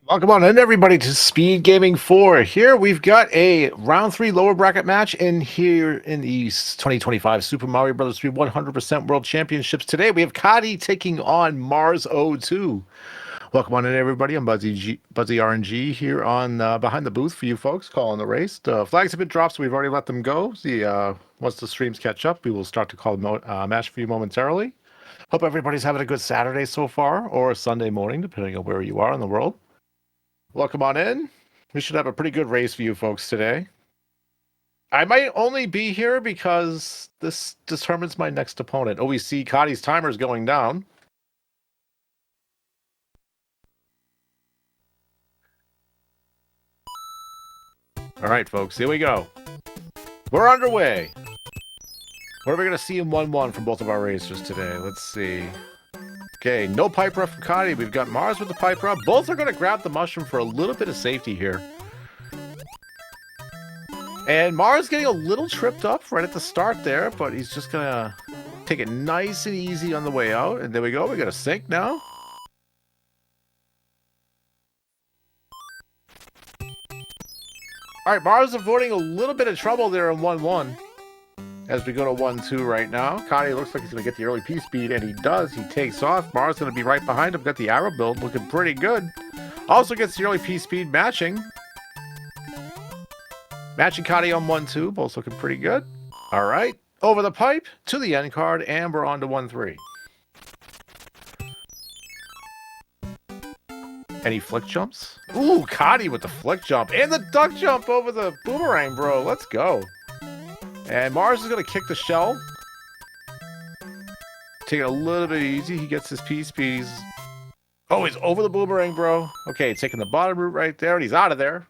Welcome on in, everybody, to Speed Gaming 4. Here we've got a round 3 lower bracket match in here in the 2025 Super Mario Bros. 3 100% World Championships. Today we have Katti taking on Mars02. Welcome on in, everybody. I'm Buzzy RNG here on behind the booth for you folks calling the race. The flags have been dropped, so we've already let them go. Once the streams catch up, we will start to call the match for you momentarily. Hope everybody's having a good Saturday so far, or a Sunday morning, depending on where you are in the world. Welcome on in. We should have a pretty good race for you folks today. I might only be here because this determines my next opponent. Oh, we see Katti's timer is going down. All right, folks, here we go. We're underway. What are we going to see in 1-1 from both of our racers today? Let's see. Okay, no pipe rub from Katti. We've got Mars with the pipe rub. Both are going to grab the mushroom for a little bit of safety here. And Mars getting a little tripped up right at the start there, but he's just going to take it nice and easy on the way out. And there we go. We got a sink now. All right, Mars is avoiding a little bit of trouble there in 1-1. As we go to 1-2 right now. Katti looks like he's going to get the early P-speed, and he does. He takes off. Mars going to be right behind him. Got the arrow build looking pretty good. Also gets the early P-speed matching. Matching Katti on 1-2. Both looking pretty good. All right. Over the pipe to the end card, and we're on to 1-3. Any flick jumps? Ooh, Katti with the flick jump. And the duck jump over the boomerang, bro. Let's go. And Mars is going to kick the shell. Take it a little bit easy. He gets his P-speed. Oh, he's over the boomerang, bro. Okay, taking the bottom route right there, and he's out of there.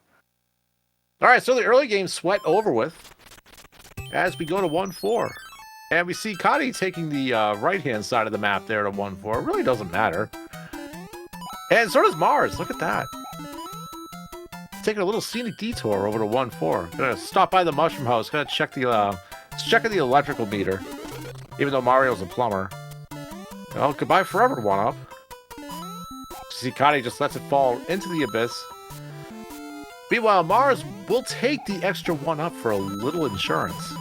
All right, so the early game sweat over with as we go to 1-4. And we see Katti taking the right-hand side of the map there to 1-4. It really doesn't matter. And so does Mars. Look at that. Taking a little scenic detour over to 1-4. Gonna stop by the mushroom house. Gonna check the electrical meter. Even though Mario's a plumber. Well, goodbye forever, 1-up. See, Katti just lets it fall into the abyss. Meanwhile, Mars will take the extra 1-up for a little insurance.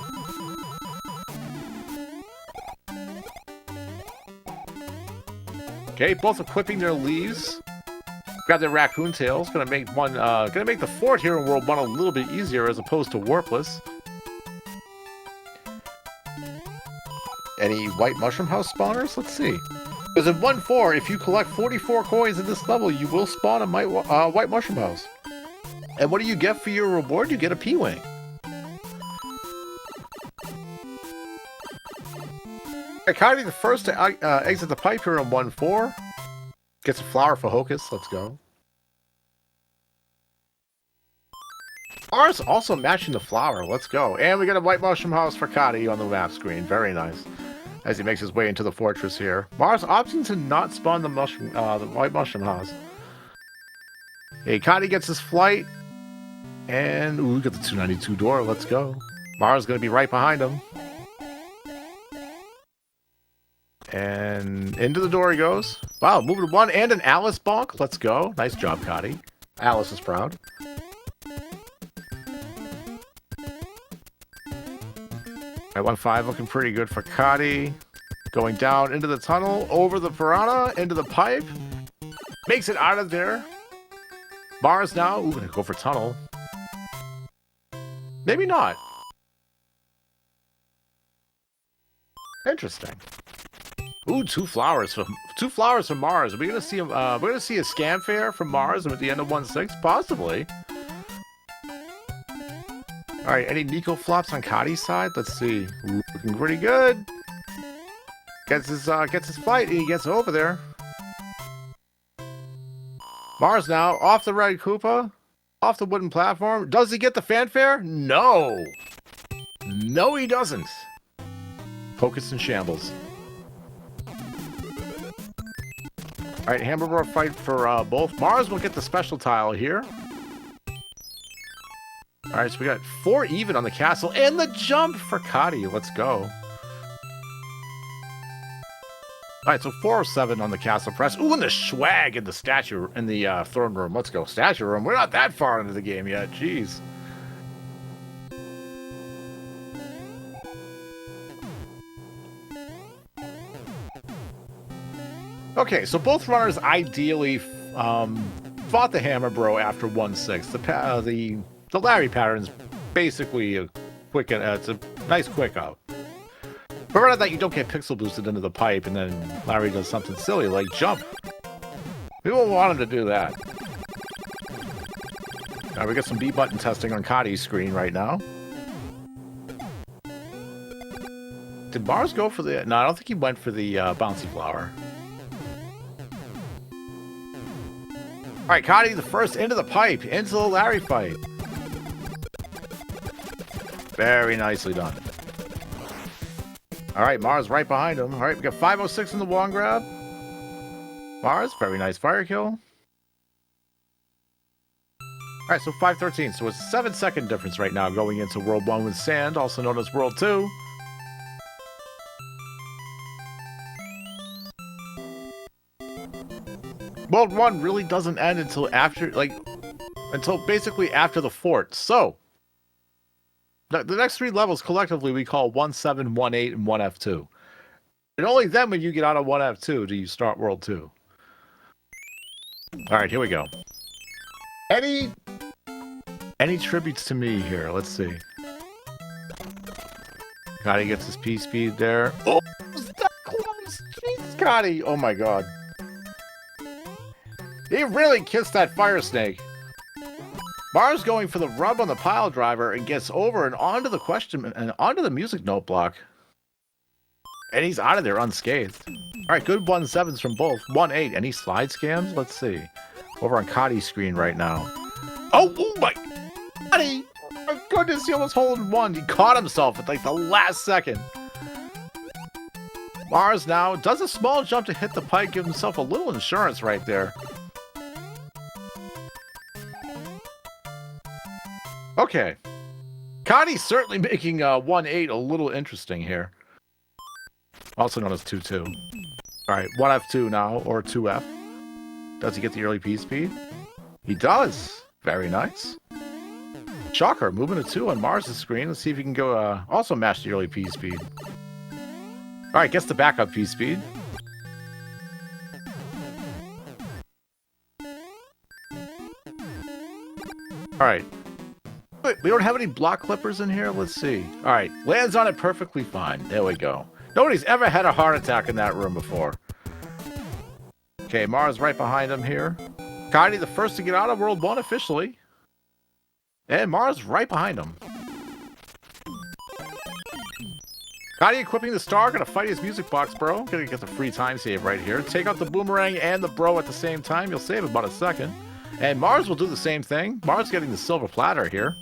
Okay, both equipping their leaves. Grab their raccoon tails. Gonna make the fort here in World 1 a little bit easier as opposed to warpless. Any white mushroom house spawners? Let's see. Because in 1-4, if you collect 44 coins in this level, you will spawn a white mushroom house. And what do you get for your reward? You get a P-wing. Katti the first to exit the pipe here in 1-4. Gets a flower for Hocus. Let's go. Mars also matching the flower. Let's go. And we got a white mushroom house for Katti on the map screen. Very nice. As he makes his way into the fortress here. Mars opting to not spawn the white mushroom house. Hey, Katti gets his flight. And ooh, we got the 292 door. Let's go. Mars going to be right behind him. And into the door he goes. Wow, moving to 1 and an Alice bonk. Let's go. Nice job, Katti. Alice is proud. At 1-5 looking pretty good for Katti. Going down into the tunnel, over the piranha, into the pipe. Makes it out of there. Mars now. Ooh, gonna go for tunnel. Maybe not. Interesting. Ooh, two flowers from Mars. Are we gonna see him? We're gonna see a scam fair from Mars at the end of 1-6, possibly. All right, any Nico flops on Katti's side? Let's see. Ooh, looking pretty good. Gets his flight, and he gets over there. Mars now off the red Koopa, off the wooden platform. Does he get the fanfare? No. No, he doesn't. Focus in shambles. All right, hamburger fight for both. Mars will get the special tile here. All right, so we got 4 even on the castle and the jump for Katti. Let's go. All right, so 407 on the castle press. Ooh, and the swag in the statue, in the throne room. Let's go. Statue room. We're not that far into the game yet. Jeez. Okay, so both runners ideally fought the Hammer Bro after 1-6. The Larry pattern's basically a quick. It's a nice quick out. But rather that you don't get pixel boosted into the pipe and then Larry does something silly like jump. We won't want him to do that. Now we got some B button testing on Katti's screen right now. Did Mars go for the... No, I don't think he went for the bouncy flower. Alright, Katti the first into the pipe, into the Larry fight. Very nicely done. Alright, Mars right behind him. Alright, we got 506 in the wand grab. Mars, very nice fire kill. Alright, so 513. So it's a 7-second difference right now going into World 1 with Sand, also known as World 2. World 1 really doesn't end until basically after the fort. So, the next 3 levels collectively we call 1-7, 1-8, and 1F2. And only then when you get out of 1F2 do you start World 2. Alright, here we go. Any tributes to me here? Let's see. Katti gets his P-speed there. Oh, was that close? Jesus, Katti! Oh my god. He really kissed that fire snake. Mars going for the rub on the pile driver and gets over and onto the question and onto the music note block. And he's out of there unscathed. Alright, good 1-7s from both. 1-8. Any slide scams? Let's see. Over on Katti's screen right now. Oh my... Katti! Oh my goodness, he almost holding one. He caught himself at like the last second. Mars now does a small jump to hit the pipe, give himself a little insurance right there. Okay. Katti's certainly making 1-8 a little interesting here. Also known as 2-2. Alright, 1F2 now, or 2F. Does he get the early P-speed? He does. Very nice. Shocker, moving to 2 on Mars' screen. Let's see if he can go also match the early P-speed. Alright, gets the backup P-speed. Alright. Wait, we don't have any block clippers in here? Let's see. Alright, lands on it perfectly fine. There we go. Nobody's ever had a heart attack in that room before. Okay, Mars right behind him here. Katti the first to get out of World 1 officially. And Mars right behind him. Katti equipping the star, gonna fight his music box, bro. Gonna get the free time save right here. Take out the boomerang and the bro at the same time. You'll save about a second. And Mars will do the same thing. Mars getting the silver platter here.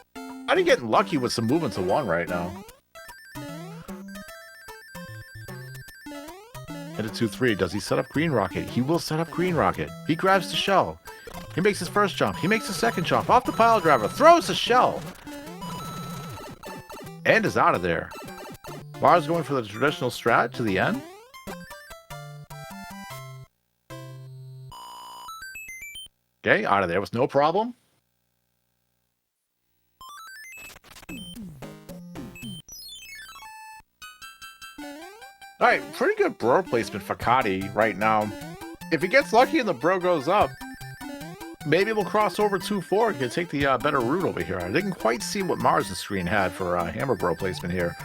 Katti getting lucky with some movement to 1 right now. Into 2-3. Does he set up Green Rocket? He will set up Green Rocket. He grabs the shell. He makes his first jump. He makes his second jump. Off the pile driver. Throws the shell. And is out of there. Mars going for the traditional strat to the end. Okay, out of there with no problem. Alright, pretty good bro placement for Katti right now. If he gets lucky and the bro goes up, maybe we'll cross over 2-4 and can take the better route over here. I didn't quite see what Mars' screen had for Hammer Bro placement here.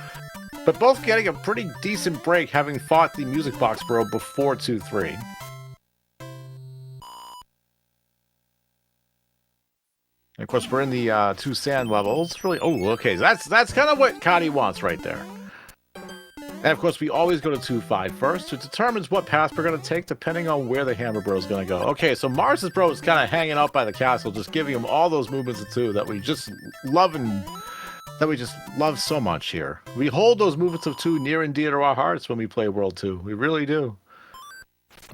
But both getting a pretty decent break having fought the Music Box Bro before 2-3. And of course, we're in the 2 sand levels. Really, oh, okay, that's kind of what Katti wants right there. And of course, we always go to 2-5 first, which determines what path we're going to take depending on where the Hammer Bro is going to go. Okay, so Mars' Bro is kind of hanging out by the castle, just giving him all those movements of 2 that we just love so much here. We hold those movements of 2 near and dear to our hearts when we play World 2. We really do.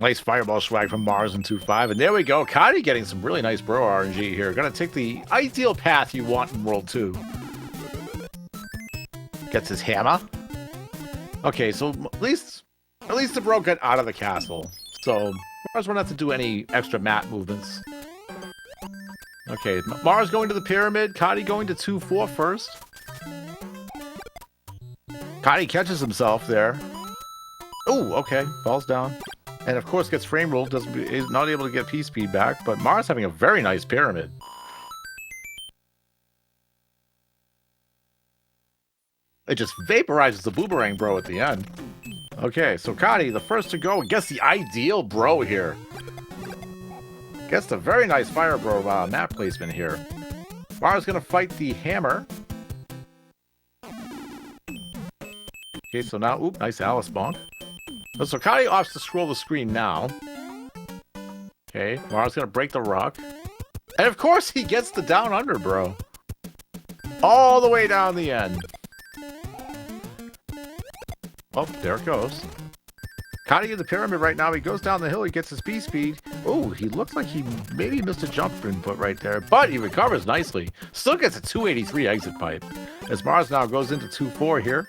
Nice fireball swag from Mars in 2-5. And there we go. Katti getting some really nice bro RNG here. Gonna take the ideal path you want in World 2. Gets his hammer. Okay, so at least the bro got out of the castle. So Mars won't have to do any extra map movements. Okay, Mars going to the pyramid. Katti going to 2-4 first. Katti catches himself there. Oh, okay, falls down. And of course gets frame rolled, is not able to get P-speed back, but Mars having a very nice pyramid. It just vaporizes the boomerang bro at the end. Okay, so Katti, the first to go, gets the ideal bro here. Gets the very nice fire bro map placement here. Mars gonna fight the hammer. Okay, so now, oop, nice Alice bonk. So Katti opts to scroll the screen now. Okay, Mars gonna break the rock. And of course he gets the down under, bro. All the way down the end. Oh, there it goes. Katti in the pyramid right now. He goes down the hill. He gets his P-speed. Oh, he looks like he maybe missed a jump input right there. But he recovers nicely. Still gets a 283 exit pipe. As Mars now goes into 2-4 here.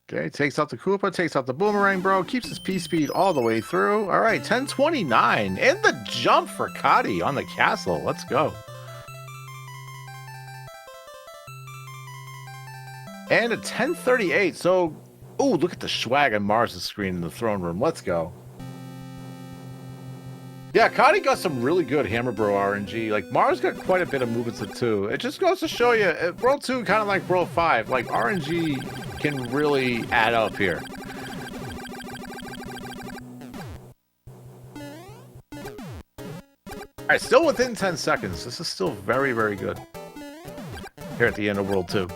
Okay, takes out the Koopa, takes out the boomerang, bro. Keeps his P-speed all the way through. All right, 1029. And the jump for Katti on the castle. Let's go. And a 1038. So, oh, look at the swag on Mars' screen in the throne room. Let's go. Yeah, Katti got some really good Hammer Bro RNG. Like, Mars got quite a bit of movements of 2. It just goes to show you, World 2 kind of like World 5. Like, RNG can really add up here. Alright, still within 10 seconds. This is still very, very good. Here at the end of World 2.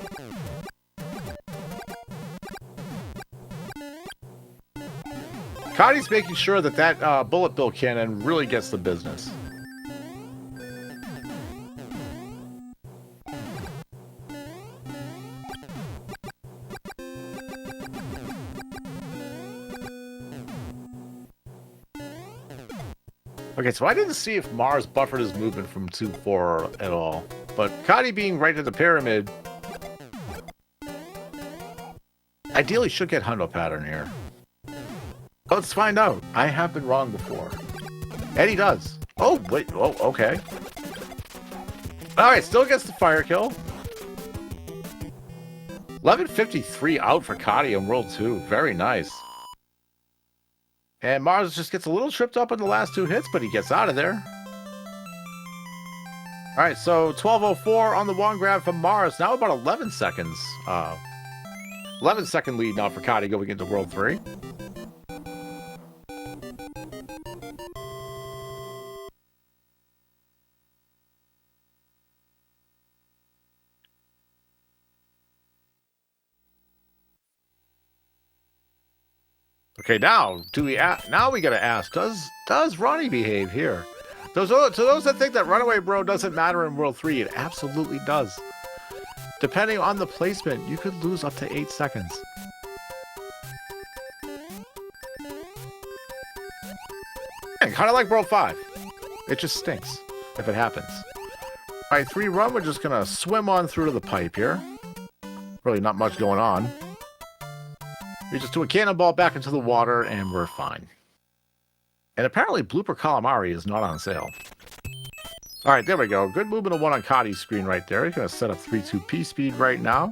Katti's making sure that that bullet bill cannon really gets the business. Okay, so I didn't see if Mars buffered his movement from 2-4 at all. But Katti being right at the pyramid, ideally should get Hundo pattern here. Let's find out. I have been wrong before. And he does. Oh, wait. Oh, okay. Alright, still gets the fire kill. 1153 out for Katti in World 2. Very nice. And Mars just gets a little tripped up in the last 2 hits, but he gets out of there. Alright, so 1204 on the one grab from Mars. Now about 11 seconds. 11-second lead now for Katti going into World 3. Okay, now we gotta ask: Does Ronnie behave here? To those that think that Runaway Bro doesn't matter in World 3, it absolutely does. Depending on the placement, you could lose up to 8 seconds. And kind of like World 5, it just stinks if it happens. All right, 3 run. We're just gonna swim on through to the pipe here. Really, not much going on. We just do a cannonball back into the water, and we're fine. And apparently, Blooper Calamari is not on sale. All right, there we go. Good movement of 1 on Katti's screen right there. He's going to set up 3-2 P-speed right now.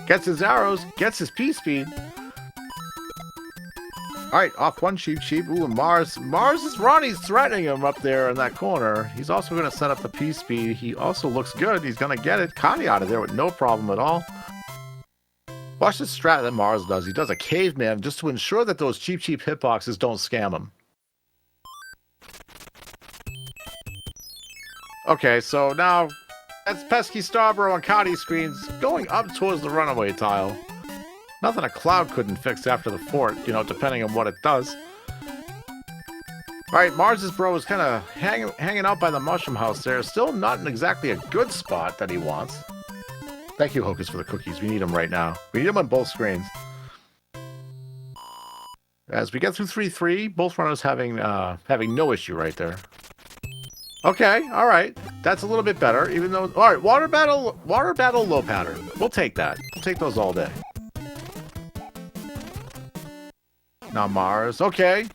Gets his arrows, gets his P-speed. All right, off 1 Sheep. Ooh, and Ronnie's threatening him up there in that corner. He's also going to set up the P-speed. He also looks good. He's going to get it. Katti out of there with no problem at all. Watch the strat that Mars does. He does a caveman just to ensure that those cheap hitboxes don't scam him. Okay, so now that's pesky Starbro on Katti's screens going up towards the runaway tile. Nothing a cloud couldn't fix after the fort, you know, depending on what it does. Alright, Mars's bro is kind of hanging out by the mushroom house there. Still not in exactly a good spot that he wants. Thank you, Hocus, for the cookies. We need them right now. We need them on both screens. As we get through 3-3, both runners having no issue right there. Okay, all right. That's a little bit better, even though... All right, water battle, low pattern. We'll take that. We'll take those all day. Now Mars. Okay.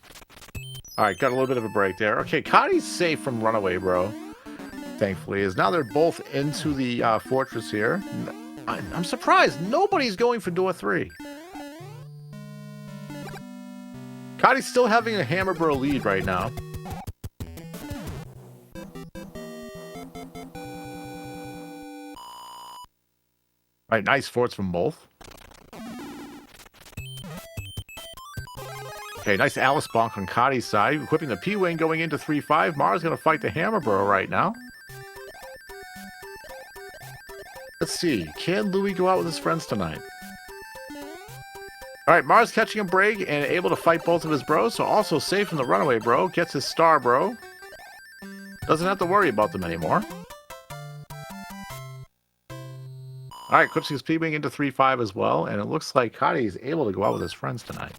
All right, got a little bit of a break there. Okay, Katti's safe from runaway, bro. Thankfully, is now they're both into the fortress here. I'm surprised nobody's going for door 3. Katti's still having a Hammer Bro lead right now. All right, nice forts from both. Okay, nice Alice bonk on Katti's side. Equipping the P-Wing going into 3-5. Mars going to fight the Hammer Bro right now. Let's see. Can Louis go out with his friends tonight? All right, Mars catching a break and able to fight both of his bros. So also safe from the runaway bro. Gets his star bro. Doesn't have to worry about them anymore. All right, equips his P-Wing into 3-5 as well. And it looks like Katti is able to go out with his friends tonight.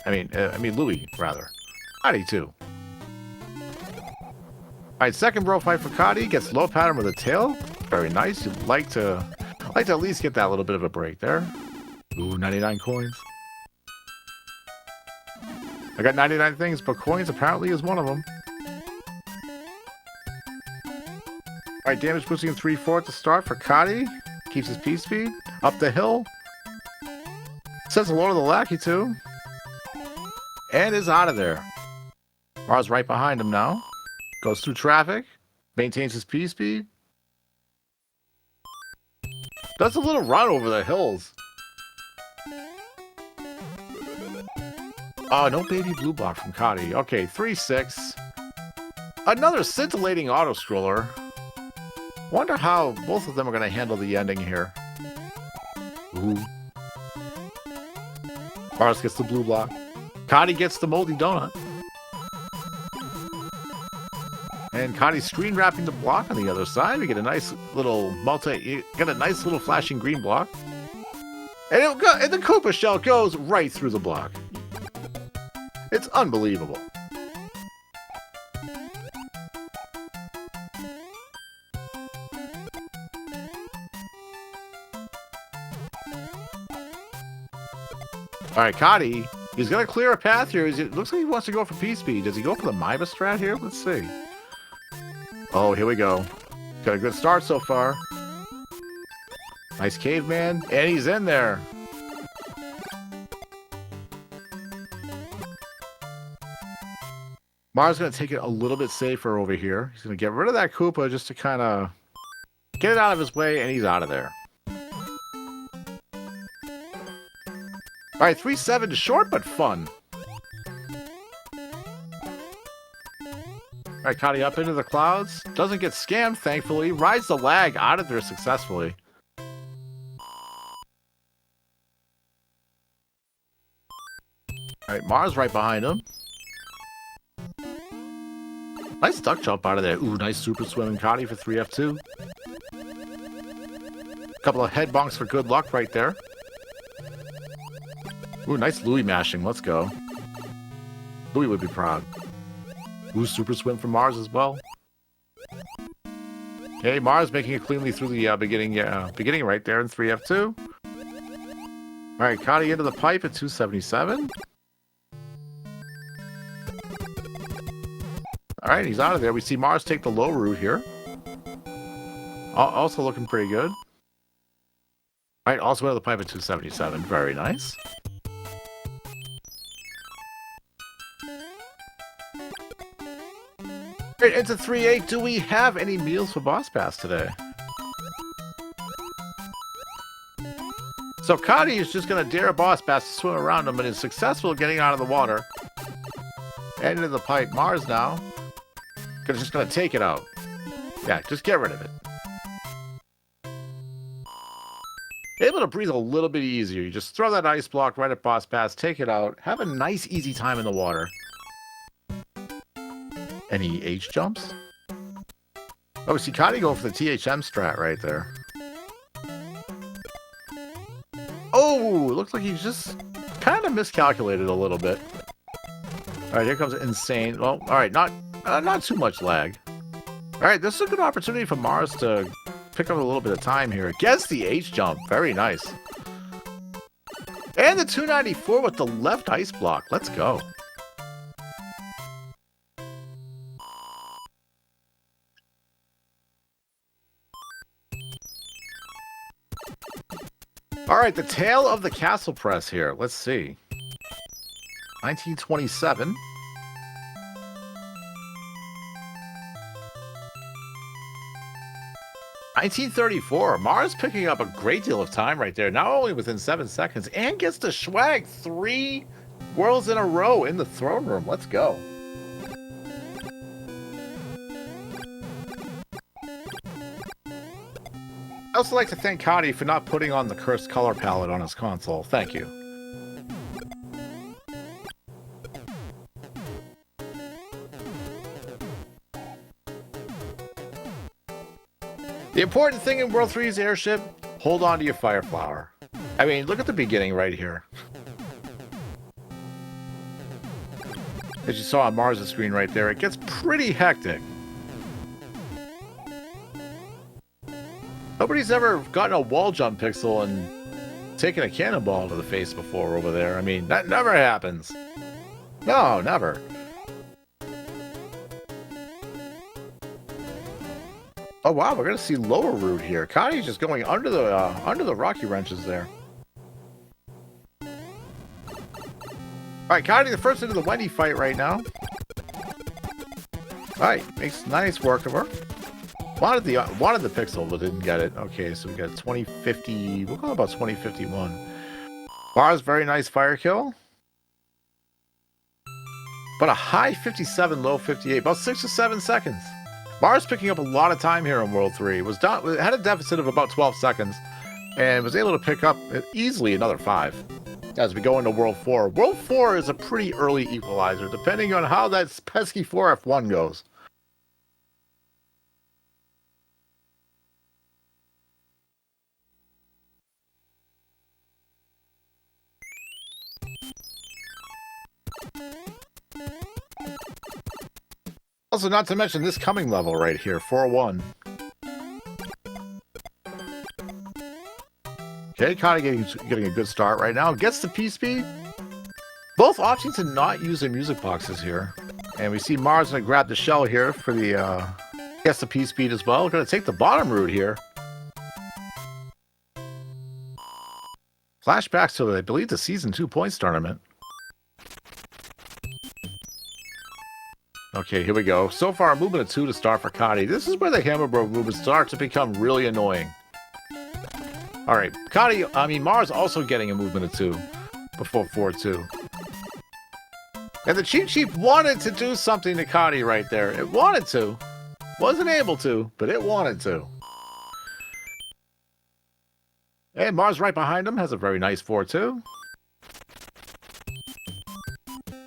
I mean Louis, rather. Katti, too. Alright, second bro fight for Katti. Gets low pattern with a tail. Very nice. You'd like to at least get that little bit of a break there. Ooh, 99 coins. I got 99 things, but coins apparently is one of them. Alright, damage boosting in 3-4 to start for Katti. Keeps his P-speed. Up the hill. Says hello to the lackey, too. And is out of there. Mars right behind him now. Goes through traffic. Maintains his P-speed. Does a little run over the hills. Oh, no baby blue block from Katti. Okay, 3-6. Another scintillating auto-scroller. Wonder how both of them are going to handle the ending here. Ooh. Mars gets the blue block. Katti gets the moldy donut. And Katti's screen wrapping the block on the other side. We get a nice little flashing green block. And the Koopa shell goes right through the block. It's unbelievable. Alright, Katti. He's going to clear a path here. It looks like he wants to go for P-Speed. Does he go for the Miba strat here? Let's see. Oh, here we go. Got a good start so far. Nice caveman. And he's in there. Mars going to take it a little bit safer over here. He's going to get rid of that Koopa just to kind of get it out of his way, and he's out of there. Alright, 3-7 short, but fun. Alright, Katti up into the clouds. Doesn't get scammed, thankfully. Rides the lag out of there successfully. Alright, Mars right behind him. Nice duck jump out of there. Ooh, nice super swim in Katti for 3F2. Couple of head bonks for good luck right there. Ooh, nice Louis mashing. Let's go. Louis would be proud. Ooh, super swim from Mars as well. Okay, Mars making it cleanly through the beginning right there in 3F2. Alright, Katti into the pipe at 277. Alright, he's out of there. We see Mars take the low route here. Also looking pretty good. Alright, also into the pipe at 277. Very nice. Alright, into 3-8. Do we have any meals for Boss Pass today? So Katti is just going to dare Boss Bass to swim around him and is successful getting out of the water. And into the pipe. Mars now. Just going to take it out. Yeah, just get rid of it. Able to breathe a little bit easier. You just throw that ice block right at Boss Pass, take it out, have a nice easy time in the water. Any H jumps? Oh, see Katti going for the THM strat right there. Oh, looks like he's just kind of miscalculated a little bit. All right, here comes insane. Well, all right, not too much lag. All right, this is a good opportunity for Mars to pick up a little bit of time here. Gets the H jump. Very nice. And the 294 with the left ice block. Let's go. All right, the tail of the castle press here. Let's see. 1927. 1934. Mars picking up a great deal of time right there. Not only within 7 seconds, and gets to swag 3 worlds in a row in the throne room. Let's go. I also like to thank Katti for not putting on the cursed color palette on his console. Thank you. The important thing in World 3's airship, hold on to your fire flower. I mean, look at the beginning right here. As you saw on Mars' screen right there, it gets pretty hectic. Nobody's ever gotten a wall jump pixel and taken a cannonball to the face before over there. I mean, that never happens. No, never. Oh wow, we're gonna see lower route here. Katti's just going under the rocky wrenches there. All right, Katti, the first into the Wendy fight right now. All right, makes nice work of her. Wanted the pixel, but didn't get it. Okay, so we got 2050. We'll call it about 2051. Mars, very nice fire kill. But a high 57, low 58, about 6 to 7 seconds. Mars picking up a lot of time here in World 3. Had a deficit of about 12 seconds and was able to pick up easily another 5 as we go into World 4. World 4 is a pretty early equalizer, depending on how that pesky 4F1 goes. Also, not to mention this coming level right here, 4-1. Okay, Katti getting a good start right now. Gets the P-Speed. Both opting to not use their music boxes here. And we see Mars going to grab the shell here for the, gets the P-Speed as well. Going to take the bottom route here. Flashbacks to, I believe, the Season 2 points tournament. Okay, here we go. So far, a movement of 2 to start for Katti. This is where the hammer bro movements start to become really annoying. All right, Mars also getting a movement of 2 before 4-2. And the Cheep Cheep wanted to do something to Katti right there. It wanted to. Wasn't able to, but it wanted to. And Mars right behind him has a very nice 4-2.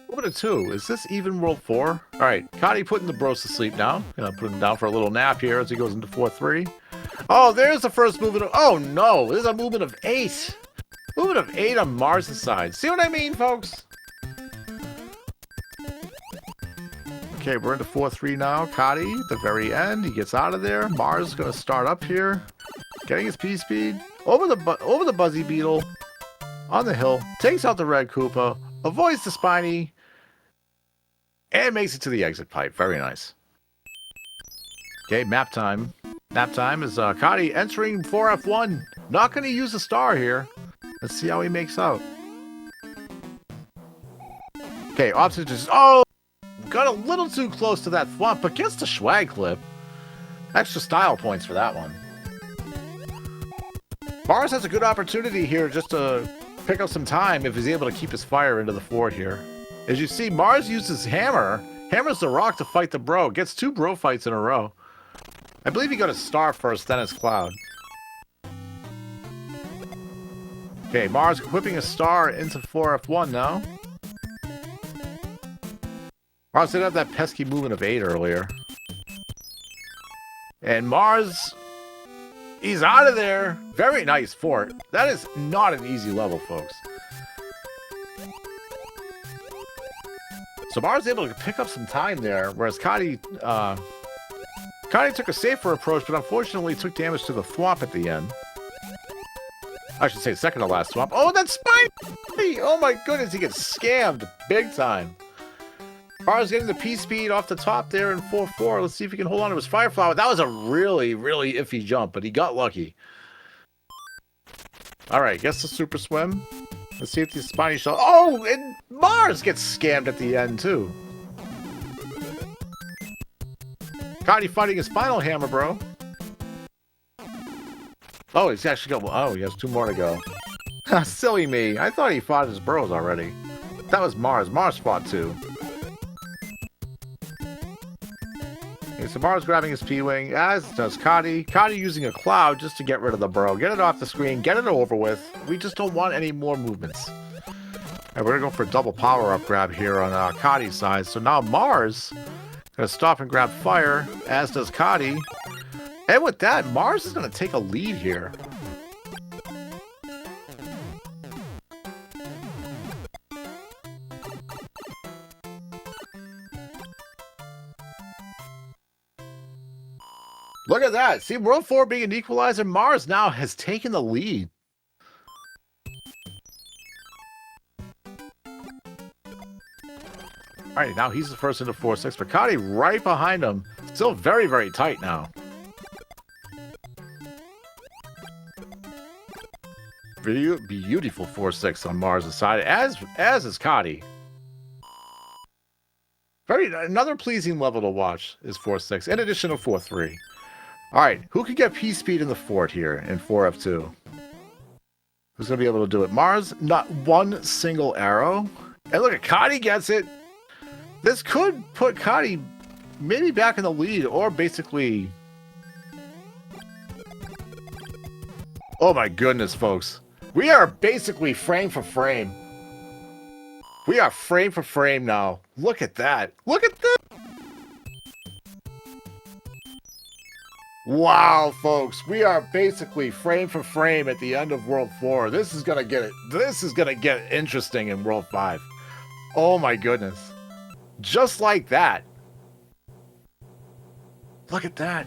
Movement of 2. Is this even World 4? All right, Katti putting the bros to sleep now. Gonna put him down for a little nap here as he goes into 4-3. Oh, there's the first movement of... Oh, no. There's a movement of 8. Movement of 8 on Mars' side. See what I mean, folks? Okay, we're into 4-3 now. Katti, at the very end, he gets out of there. Mars is going to start up here. Getting his P-Speed. Over the Buzzy Beetle. On the hill. Takes out the Red Koopa. Avoids the Spiny. And makes it to the exit pipe. Very nice. Okay, map time. Nap time is Katti entering 4F1. Not going to use a star here. Let's see how he makes out. Okay, opposite just... Oh! Got a little too close to that flump, but gets the swag clip. Extra style points for that one. Mars has a good opportunity here just to pick up some time if he's able to keep his fire into the fort here. As you see, Mars uses hammer. Hammers the rock to fight the bro. Gets 2 bro fights in a row. I believe he got a star first, then his cloud. Okay, Mars whipping a star into 4F1 now. Mars did have that pesky movement of 8 earlier. And Mars, he's out of there. Very nice fort. That is not an easy level, folks. So Mars is able to pick up some time there, whereas Katti Katti took a safer approach, but unfortunately took damage to the thwomp at the end. I should say second to last thwomp. Oh, that's Spiny! Oh my goodness, he gets scammed big time. Mars getting the P-speed off the top there in 4-4. Let's see if he can hold on to his Fire Flower. That was a really, really iffy jump, but he got lucky. All right, guess the Super Swim. Let's see if the Spiny shell... Oh, and Mars gets scammed at the end, too. Katti fighting his final hammer, bro. Oh, he's actually got... Oh, he has 2 more to go. Silly me. I thought he fought his bros already. That was Mars. Mars fought 2. Okay, so Mars grabbing his P-Wing, as does Katti. Katti using a cloud just to get rid of the bro. Get it off the screen. Get it over with. We just don't want any more movements. Right, we're going to go for a double power-up grab here on Katti's side. So now Mars going to stop and grab fire, as does Katti. And with that, Mars is going to take a lead here. Look at that. See, World 4 being an equalizer, Mars now has taken the lead. All right, now he's the first into 4-6, but Katti right behind him. Still very, very tight now. Beautiful 4-6 on Mars' side, as is Katti. Another pleasing level to watch is 4-6, in addition to 4-3. All right, who can get P-speed in the fort here in 4F2? Who's going to be able to do it? Mars, not one single arrow. And look at Katti gets it. This could put Katti maybe back in the lead, or basically... Oh my goodness, folks. We are basically frame for frame. We are frame for frame now. Look at that. Look at this. Wow, folks. We are basically frame for frame at the end of World 4. This is gonna get interesting in World 5. Oh my goodness. Just like that. Look at that.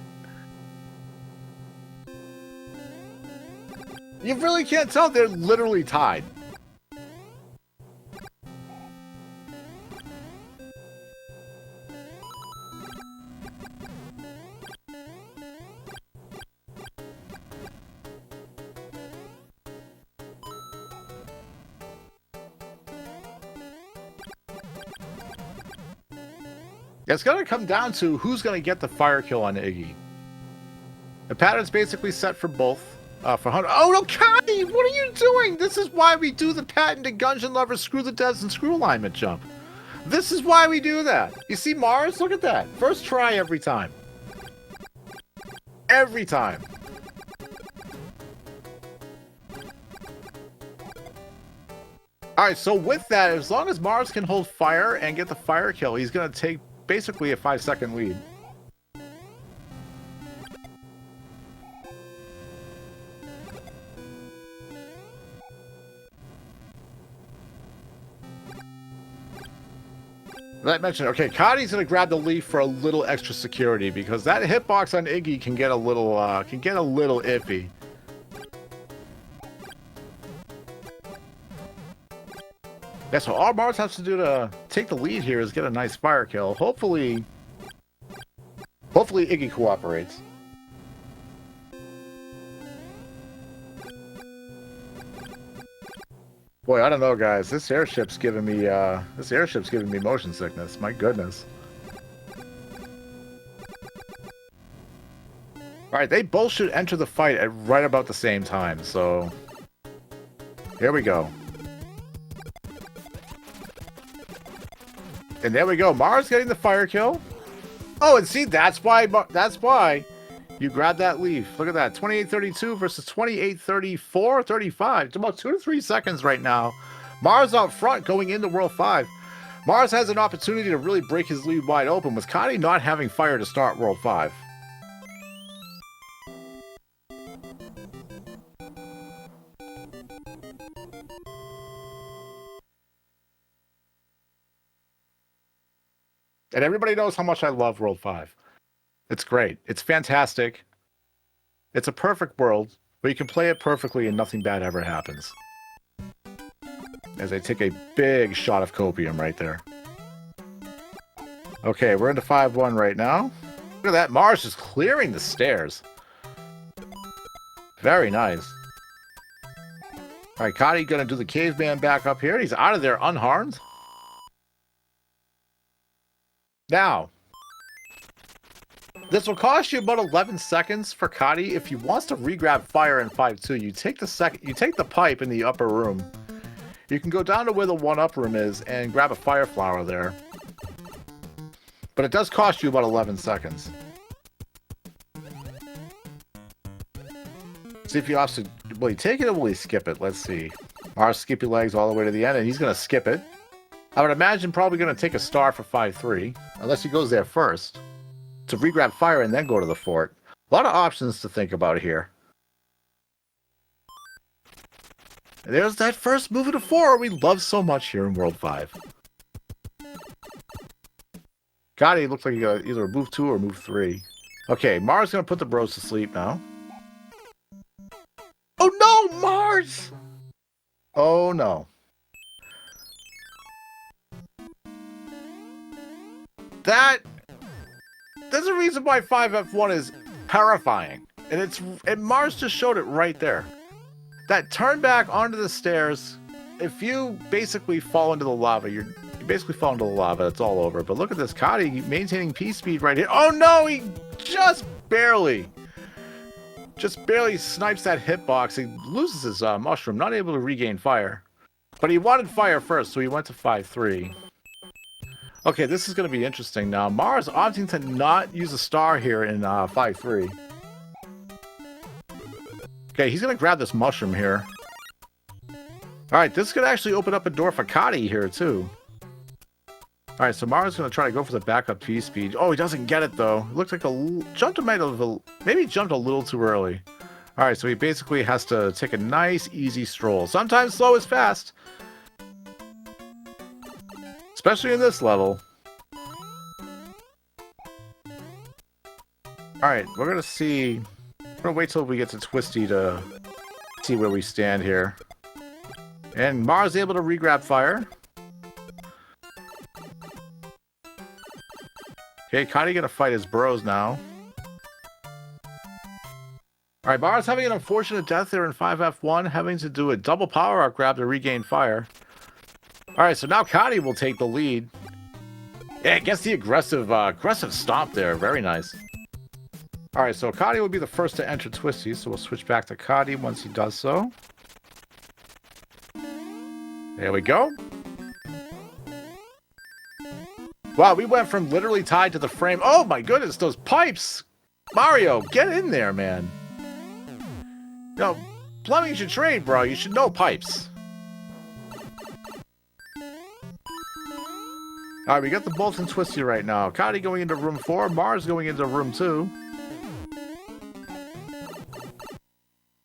You really can't tell. They're literally tied. It's going to come down to who's going to get the fire kill on Iggy. The pattern's basically set for both. For Hunter. Oh no, Katti! What are you doing? This is why we do the patented Gungeon Lovers screw the devs and screw alignment jump. This is why we do that. You see Mars? Look at that. First try every time. Every time. Alright, so with that, as long as Mars can hold fire and get the fire kill, he's going to take basically a 5-second lead. That mentioned, okay, Katti's gonna grab the leaf for a little extra security because that hitbox on Iggy can get a little iffy. Yeah, so all Mars has to do to take the lead here is get a nice fire kill. Hopefully Iggy cooperates. Boy, I don't know, guys. This airship's giving me motion sickness. My goodness. All right, they both should enter the fight at right about the same time. So here we go. And there we go. Mars getting the fire kill. Oh, and see, that's why you grab that leaf. Look at that. 28:32 versus 28:34, 35. It's about 2 to 3 seconds right now. Mars out front going into World 5. Mars has an opportunity to really break his lead wide open with Katti not having fire to start World 5. And everybody knows how much I love World 5. It's great. It's fantastic. It's a perfect world where you can play it perfectly and nothing bad ever happens. As I take a big shot of copium right there. Okay, we're into 5-1 right now. Look at that. Mars is clearing the stairs. Very nice. All right, Katti gonna do the caveman back up here. He's out of there unharmed. Now, this will cost you about 11 seconds for Katti. If he wants to re-grab fire in 5-2, you take the pipe in the upper room. You can go down to where the 1-up room is and grab a fire flower there. But it does cost you about 11 seconds. See if he opts to... Will he take it or will he skip it? Let's see. Mars skip your legs all the way to the end, and he's going to skip it. I would imagine probably going to take a star for 5-3, unless he goes there first. To re-grab fire and then go to the fort. A lot of options to think about here. And there's that first move of the 4 we love so much here in World 5. Katti looks like he got either a move 2 or move 3. Okay, Mars going to put the bros to sleep now. Oh no, Mars! Oh no. There's a reason why 5F1 is terrifying. And Mars just showed it right there. That turn back onto the stairs, if you basically fall into the lava, you basically fall into the lava, it's all over. But look at this, Katti maintaining P-speed right here. Oh no, he just barely snipes that hitbox. He loses his mushroom, not able to regain fire. But he wanted fire first, so he went to 5-3. Okay, this is going to be interesting now. Mars opting to not use a star here in 5-3. Okay, he's going to grab this mushroom here. Alright, this could actually open up a door for Katti here, too. Alright, so Mars is going to try to go for the backup P-speed. Oh, he doesn't get it, though. It looks like maybe jumped a little too early. Alright, so he basically has to take a nice, easy stroll. Sometimes slow is fast. Especially in this level. Alright, we're going to see... We're going to wait till we get to Twisty to see where we stand here. And Mars is able to re-grab fire. Okay, Katti gonna fight his bros now. Alright, Mars having an unfortunate death there in 5F1, having to do a double power-up grab to regain fire. Alright, so now Katti will take the lead. Yeah, it gets the aggressive stomp there. Very nice. Alright, so Katti will be the first to enter Twisty, so we'll switch back to Katti once he does so. There we go. Wow, we went from literally tied to the frame. Oh my goodness, those pipes! Mario, get in there, man. No, plumbing's your trade, bro. You should know pipes. Alright, we got the both in Twisty right now. Katti going into room 4, Mars going into room 2.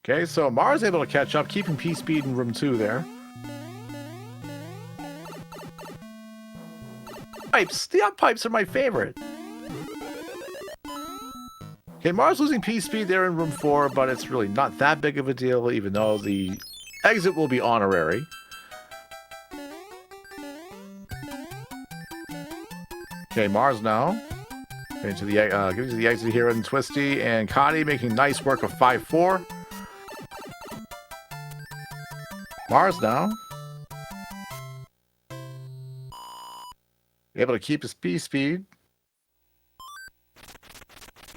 Okay, so Mars able to catch up, keeping P-speed in room 2 there. Pipes! The up pipes are my favorite. Okay, Mars losing P-speed there in room 4, but it's really not that big of a deal, even though the exit will be honorary. Okay, Mars now. Into the getting to the exit here in Twisty, and Katti making nice work of 5-4. Mars now. Able to keep his P-speed.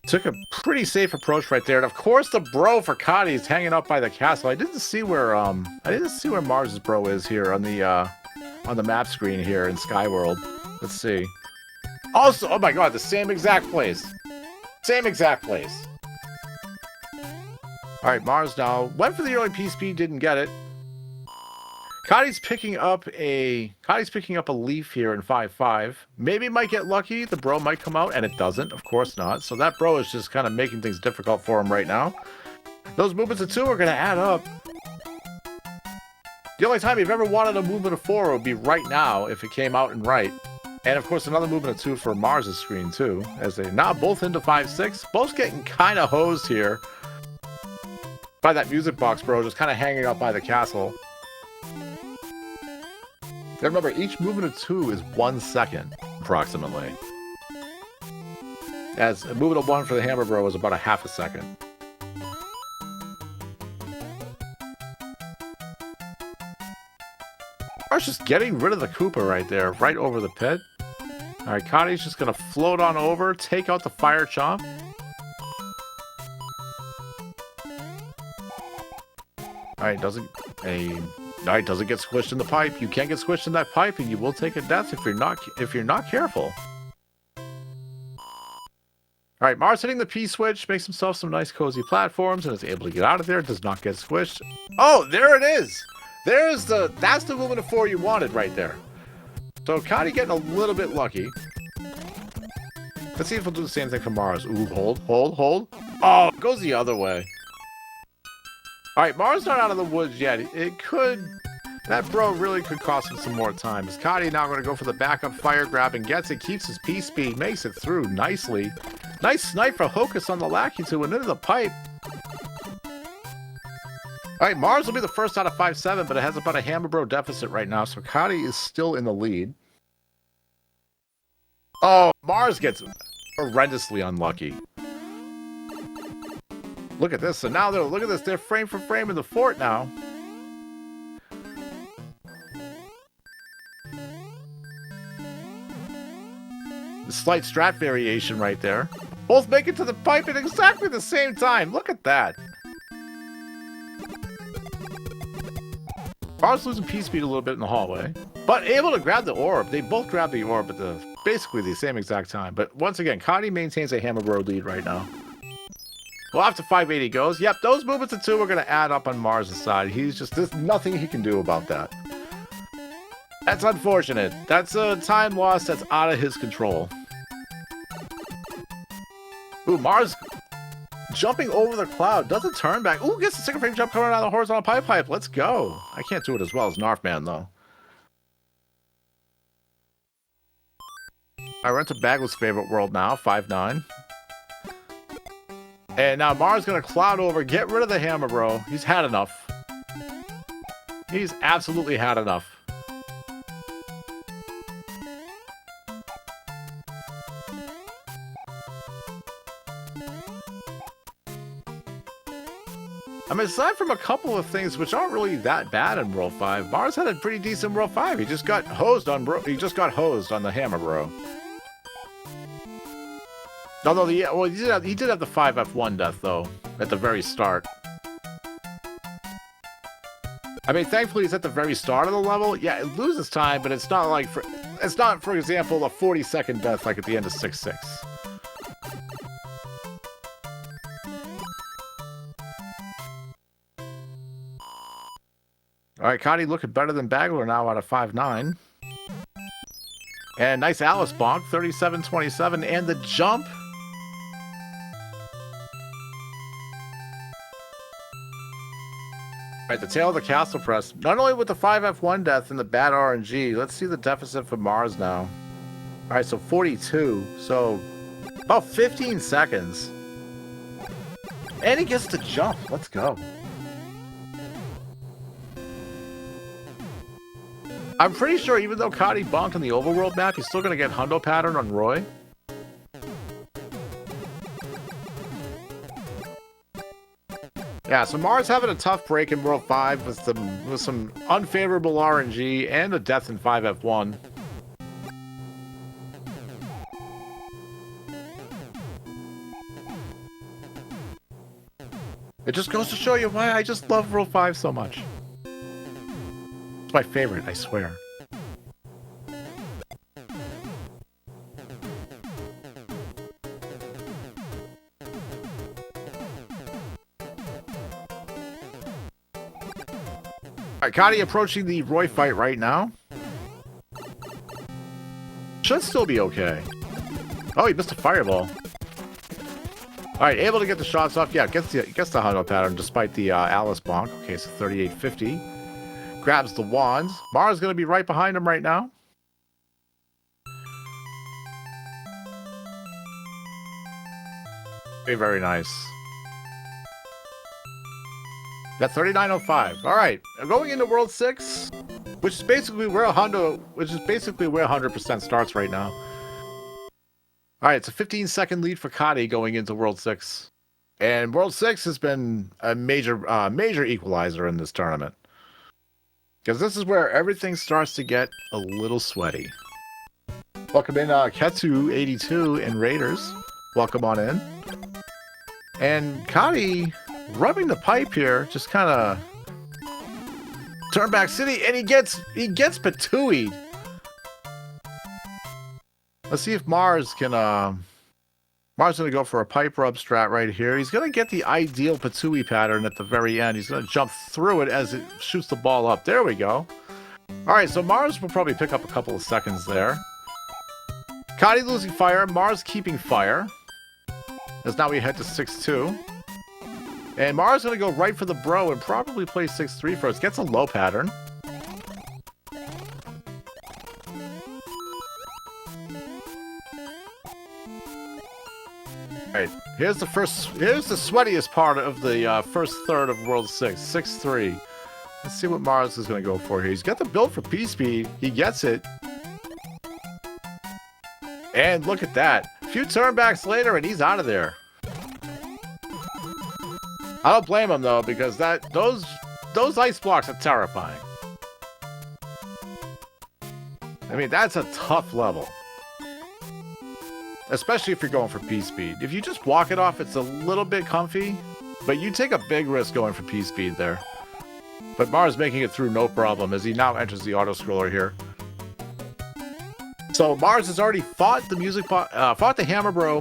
Took a pretty safe approach right there. And of course the bro for Katti is hanging out by the castle. I didn't see where Mars's bro is here on the map screen here in Skyworld. Let's see. Also, oh my god, the same exact place. Same exact place. Alright, Mars now. Went for the early P-speed, didn't get it. Katti's picking up a leaf here in 5-5. Maybe might get lucky. The bro might come out, and it doesn't. Of course not. So that bro is just kind of making things difficult for him right now. Those movements of 2 are going to add up. The only time you've ever wanted a movement of 4 would be right now if it came out and right. And of course, another movement of 2 for Mars' screen too, as they now both into 5-6. Both getting kind of hosed here by that music box, bro, just kind of hanging out by the castle. And remember, each movement of 2 is 1 second, approximately. As a movement of 1 for the Hammer Bro is about a half a second. Mars just getting rid of the Koopa right there, right over the pit. Alright, Katti's just gonna float on over, take out the Fire Chomp. Alright, doesn't get squished in the pipe. You can't get squished in that pipe, and you will take a death if you're not careful. Alright, Mars hitting the P switch, makes himself some nice cozy platforms, and is able to get out of there, does not get squished. Oh, there it is! That's the movement of 4 you wanted right there. So Katti getting a little bit lucky. Let's see if we'll do the same thing for Mars. Ooh, hold. Oh, it goes the other way. Alright, Mars not out of the woods yet. That bro really could cost him some more time. Is Katti now going to go for the backup fire grab and gets it, keeps his P speed, makes it through nicely. Nice snipe for Hocus on the Lakitu and into the pipe. Alright, Mars will be the first out of 5-7, but it has about a Hammer Bro deficit right now, so Katti is still in the lead. Oh, Mars gets horrendously unlucky. Look at this. So now look at this. They're frame for frame in the fort now. The slight strat variation right there. Both make it to the pipe at exactly the same time. Look at that. Mars losing P-speed a little bit in the hallway, but able to grab the orb. They both grab the orb at basically the same exact time. But once again, Katti maintains a Hammer Bro lead right now. Well, after 580 goes. Yep, those movements of 2 are going to add up on Mars' side. There's nothing he can do about that. That's unfortunate. That's a time loss that's out of his control. Ooh, Mars jumping over the cloud. Doesn't turn back. Ooh, gets the single frame jump coming out of the horizontal pipe. Let's go. I can't do it as well as Narfman, though. We're into Bagwell's favorite world now, 5-9. And now Mars going to cloud over, get rid of the Hammer Bro. He's had enough. He's absolutely had enough. I mean, aside from a couple of things which aren't really that bad in World 5, Mars had a pretty decent World 5. He just got hosed on the Hammer Bro. Although he did have the 5F1 death though at the very start. I mean, thankfully he's at the very start of the level. Yeah, it loses time, but it's not like for example a 40-second death like at the end of 6-6. Alright, Katti looking better than Bagler now out of 5-9. And nice Alice bonk, 37-27, and the jump. Alright, the tail of the castle press. Not only with the 5F1 death and the bad RNG, let's see the deficit for Mars now. Alright, so 42. So, about 15 seconds. And he gets the jump. Let's go. I'm pretty sure even though Katti bonked on the overworld map, he's still going to get Hundo pattern on Roy. Yeah, so Mars having a tough break in World 5 with some unfavorable RNG and a death in 5F1. It just goes to show you why I just love World 5 so much. It's my favorite, I swear. Alright, Katti approaching the Roy fight right now. Should still be okay. Oh, he missed a fireball. Alright, able to get the shots off. Yeah, gets the Hundo pattern despite the Alice bonk. Okay, so 38-50. Grabs the wands. Mars going to be right behind him right now. Very, very nice. Got 3905. All right, going into World 6, which is basically where 100% starts right now. All right, it's a 15-second lead for Katti going into World 6. And World 6 has been a major equalizer in this tournament. Because this is where everything starts to get a little sweaty. Welcome in, Ketsu82 and Raiders. Welcome on in. And Katti rubbing the pipe here, just kind of turn back city, and he gets patooied. Let's see if Mars can, Mars going to go for a pipe rub strat right here. He's going to get the ideal patooey pattern at the very end. He's going to jump through it as it shoots the ball up. There we go. All right, so Mars will probably pick up a couple of seconds there. Katti losing fire, Mars keeping fire. As now we head to 6-2. And Mars going to go right for the bro and probably play 6-3 first. Gets a low pattern. Alright, here's the sweatiest part of the first third of World 6. 6-3. Let's see what Mars is going to go for here. He's got the build for P-Speed. He gets it. And look at that. A few turnbacks later and he's out of there. I don't blame him though, because those ice blocks are terrifying. I mean, that's a tough level. Especially if you're going for P-Speed. If you just walk it off, it's a little bit comfy, but you take a big risk going for P-Speed there. But Mars making it through no problem as he now enters the auto-scroller here. So Mars has already fought the Hammer Bro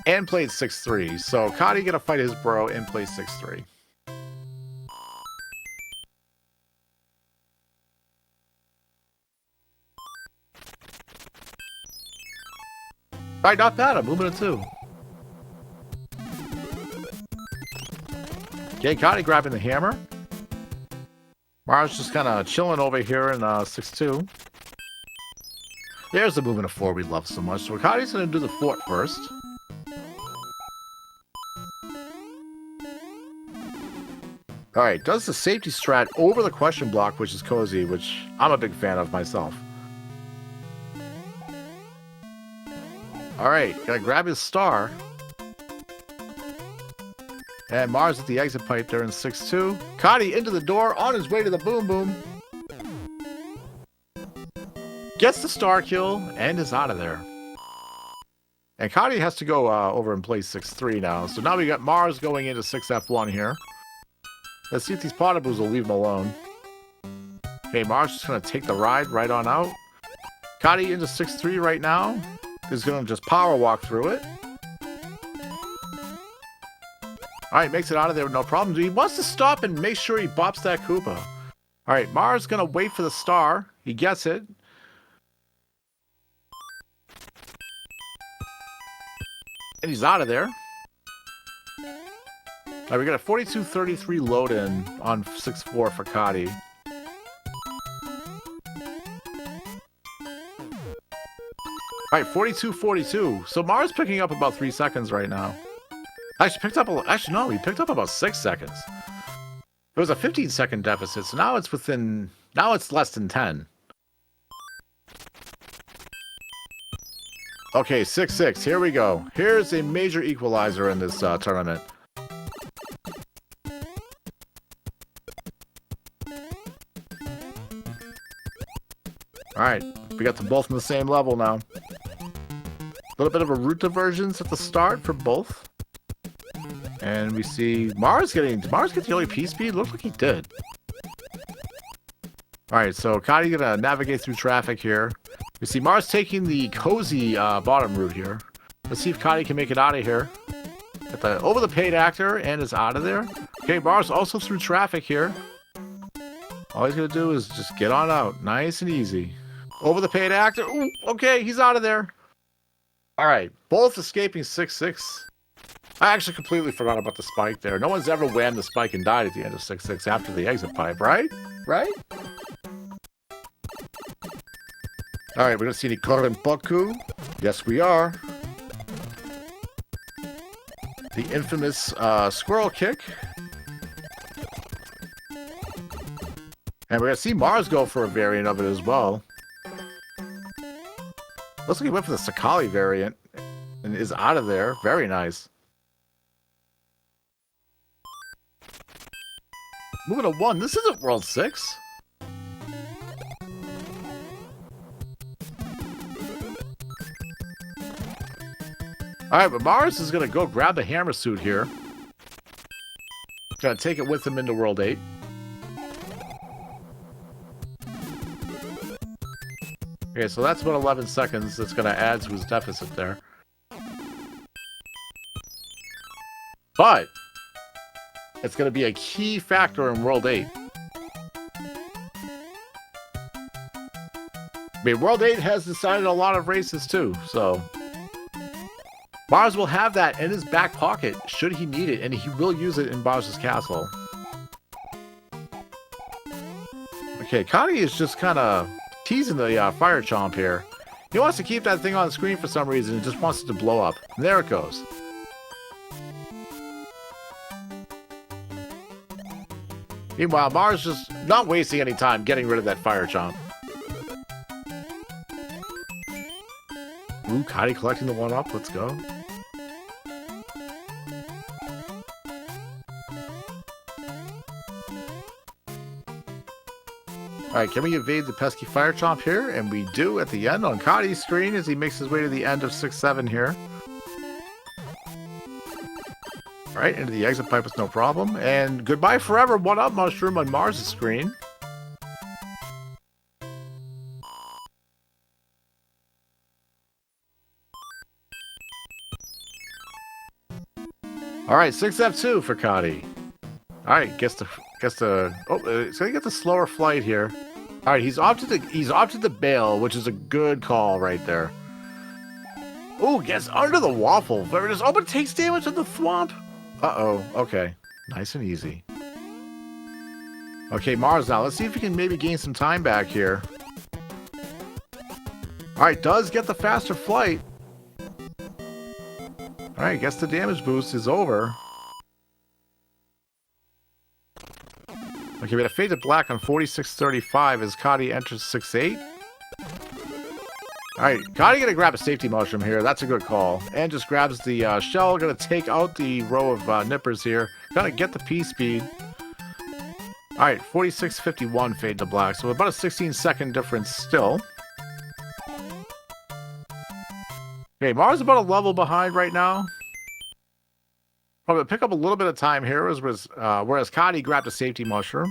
and played 6-3. So Katti gonna fight his bro and play 6-3. Alright, not bad. I'm moving it too. Okay, Katti grabbing the hammer. Mars just kind of chilling over here in 6-2. There's the movement of 4 we love so much. So Katti's going to do the fort first. Alright, does the safety strat over the question block, which is cozy, which I'm a big fan of myself. Alright, gotta grab his star. And Mars at the exit pipe there in 6-2. Katti into the door, on his way to the boom boom. Gets the star kill, and is out of there. And Katti has to go over and play 6-3 now. So now we got Mars going into 6F1 here. Let's see if these Potaboos will leave him alone. Okay, Mars just gonna take the ride right on out. Katti into 6-3 right now. Is going to just power walk through it. Alright, makes it out of there with no problem. He wants to stop and make sure he bops that Koopa. Alright, Mars going to wait for the star. He gets it. And he's out of there. Alright, we got a 42-33 load in on 6-4 for Katti. Alright, 42-42. So Mars picking up about 3 seconds right now. Actually, he picked up about 6 seconds. It was a 15-second deficit, so now it's less than 10. Okay, 6-6. Here we go. Here's a major equalizer in this tournament. Alright, we got them both on the same level now. A little bit of a root divergence at the start for both. And we see Mars get the early P-Speed? Looks like he did. Alright, so Katti gonna navigate through traffic here. We see Mars taking the cozy bottom route here. Let's see if Katti can make it out of here. Over the paid actor and is out of there. Okay, Mars also through traffic here. All he's gonna do is just get on out. Nice and easy. Over the paid actor. Ooh, okay, he's out of there. Alright, both escaping 6-6. I actually completely forgot about the spike there. No one's ever whammed the spike and died at the end of 6-6 after the exit pipe, right? Right? Alright, we're gonna see the Korenpoku. Yes, we are. The infamous squirrel kick. And we're going to see Mars go for a variant of it as well. Looks like he went for the Sakali variant and is out of there. Very nice. Moving to 1. This isn't World 6. Alright, but Mars is going to go grab the hammer suit here. Going to take it with him into World 8. Okay, so that's about 11 seconds. That's going to add to his deficit there. But it's going to be a key factor in World 8. I mean, World 8 has decided a lot of races too, so Mars will have that in his back pocket should he need it, and he will use it in Mars's castle. Okay, Katti is just kind of teasing the fire chomp here. He wants to keep that thing on the screen for some reason and just wants it to blow up. And there it goes. Meanwhile, Mars just not wasting any time getting rid of that fire chomp. Ooh, Katti collecting the 1-up. Let's go. Alright, can we evade the pesky fire chomp here? And we do at the end on Katti's screen as he makes his way to the end of 6-7 here. Alright, into the exit pipe with no problem. And goodbye forever, 1-up mushroom on Mars' screen. Alright, 6F2 for Katti. Alright, gets the oh, it's gonna get the slower flight here. Alright, he's opted to bail, which is a good call right there. Ooh, gets under the waffle. Oh, but takes damage on the thwomp. Uh-oh, okay. Nice and easy. Okay, Mars now. Let's see if we can maybe gain some time back here. Alright, does get the faster flight. Alright, guess the damage boost is over. Okay, we had a fade to black on 46.35 as Katti enters 6-8. Alright, Katti gonna grab a safety mushroom here. That's a good call. And just grabs the shell. Gonna take out the row of nippers here. Gonna get the P-speed. Alright, 46.51 fade to black. So about a 16-second difference still. Okay, Mars is about a level behind right now. Probably pick up a little bit of time here, whereas Katti grabbed a safety mushroom.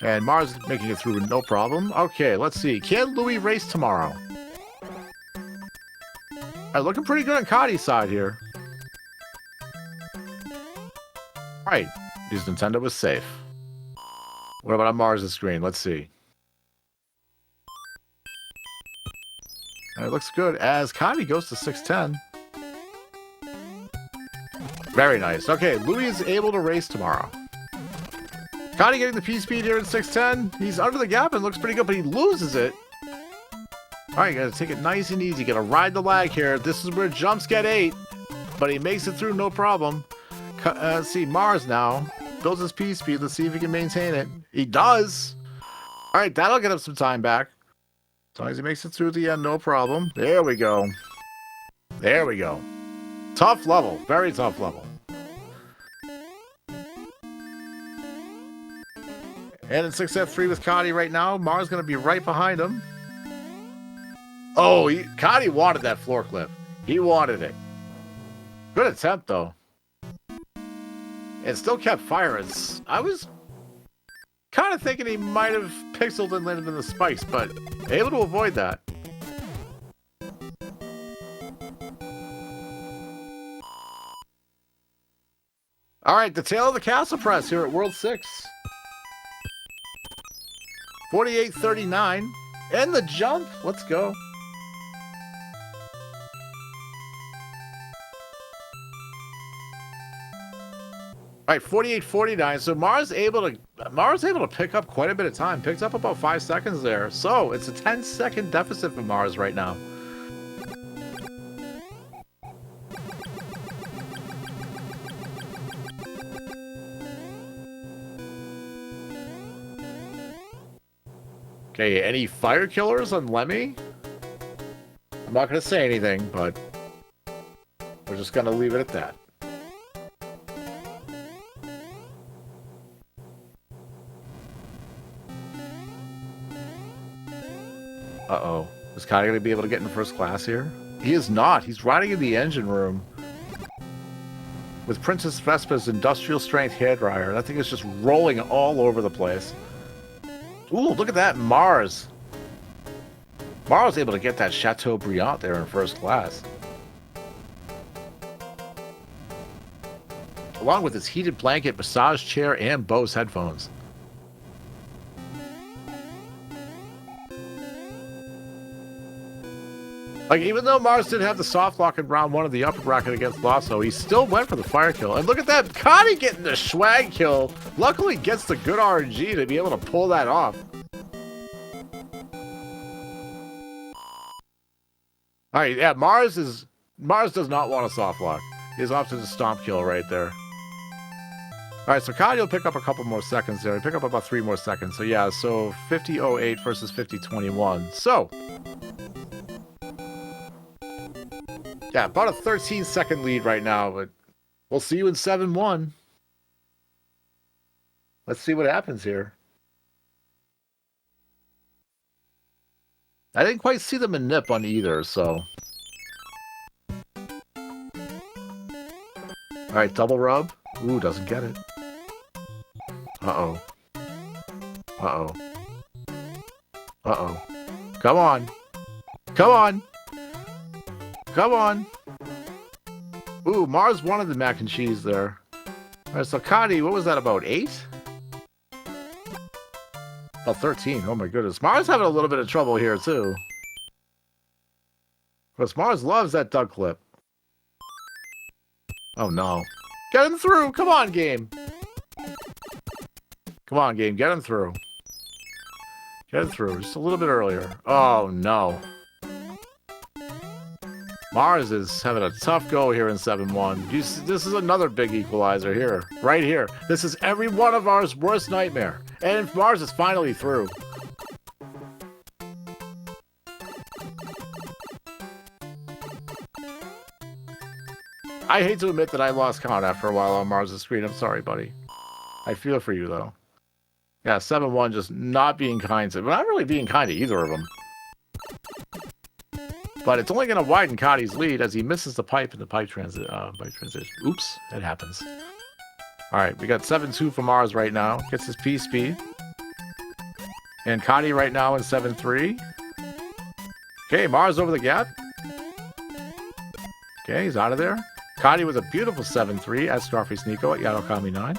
And Mars is making it through with no problem. Okay, let's see. Can Louis race tomorrow? Alright, looking pretty good on Katti's side here. Alright, his Nintendo was safe. What about on Mars' screen? Let's see. Alright, looks good as Katti goes to 6-10. Very nice. Okay, Louis is able to race tomorrow. Katti getting the P-speed here at 6-10. He's under the gap and looks pretty good, but he loses it. Alright, you gotta take it nice and easy. Gotta ride the lag here. This is where jumps get 8. But he makes it through no problem. Let's see, Mars now. Builds his P-speed. Let's see if he can maintain it. He does! Alright, that'll get him some time back. As long as he makes it through the end, no problem. There we go. There we go. Tough level. Very tough level. And in 6F3 with Katti right now. Mars going to be right behind him. Oh, Katti wanted that floor clip. He wanted it. Good attempt, though. And still kept firing. I was kind of thinking he might have pixeled and landed in the spikes, but able to avoid that. Alright, the tail of the castle press here at World 6. 48.39. And the jump. Let's go. Alright, 48.49. So Mars able to pick up quite a bit of time. Picked up about 5 seconds there. So it's a 10-second deficit for Mars right now. Okay, any fire killers on Lemmy? I'm not going to say anything, but we're just going to leave it at that. Uh-oh. Is Katti going to be able to get in first class here? He is not. He's riding in the engine room with Princess Vespa's industrial strength hairdryer. That thing is just rolling all over the place. Ooh, look at that Mars. Mars able to get that Chateaubriand there in first class. Along with his heated blanket, massage chair, and Bose headphones. Like, even though Mars did have the soft lock in round 1 of the upper bracket against Lasso, he still went for the fire kill. And look at that, Katti getting the swag kill. Luckily gets the good RNG to be able to pull that off. Alright, yeah, Mars does not want a soft lock. He's off to the stomp kill right there. Alright, so Katti will pick up a couple more seconds there. He'll pick up about 3 more seconds. So yeah, so 50.08 versus 50.21. So yeah, about a 13-second lead right now, but we'll see you in 7-1. Let's see what happens here. I didn't quite see the manip on either, so. Alright, double rub. Ooh, doesn't get it. Uh-oh. Uh-oh. Uh-oh. Come on. Come on. Come on. Ooh, Mars wanted the mac and cheese there. Alright, so Katti, what was that, about 8? About 13. Oh my goodness. Mars having a little bit of trouble here, too. Because Mars loves that duck clip. Oh no. Get him through! Come on, game! Come on, game. Get him through. Get him through. Just a little bit earlier. Oh no. Mars is having a tough go here in 7-1. This is another big equalizer here. Right here. This is every one of ours worst nightmare. And Mars is finally through. I hate to admit that I lost count after a while on Mars' screen. I'm sorry, buddy. I feel for you, though. Yeah, 7-1 just not being kind to... But not really being kind to either of them. But it's only going to widen Katti's lead as he misses the pipe in the pipe transition. Oops, it happens. Alright, we got 7-2 for Mars right now. Gets his P-speed. And Katti right now in 7-3. Okay, Mars over the gap. Okay, he's out of there. Katti with a beautiful 7-3 at Scarface Nico at Yadokami 9.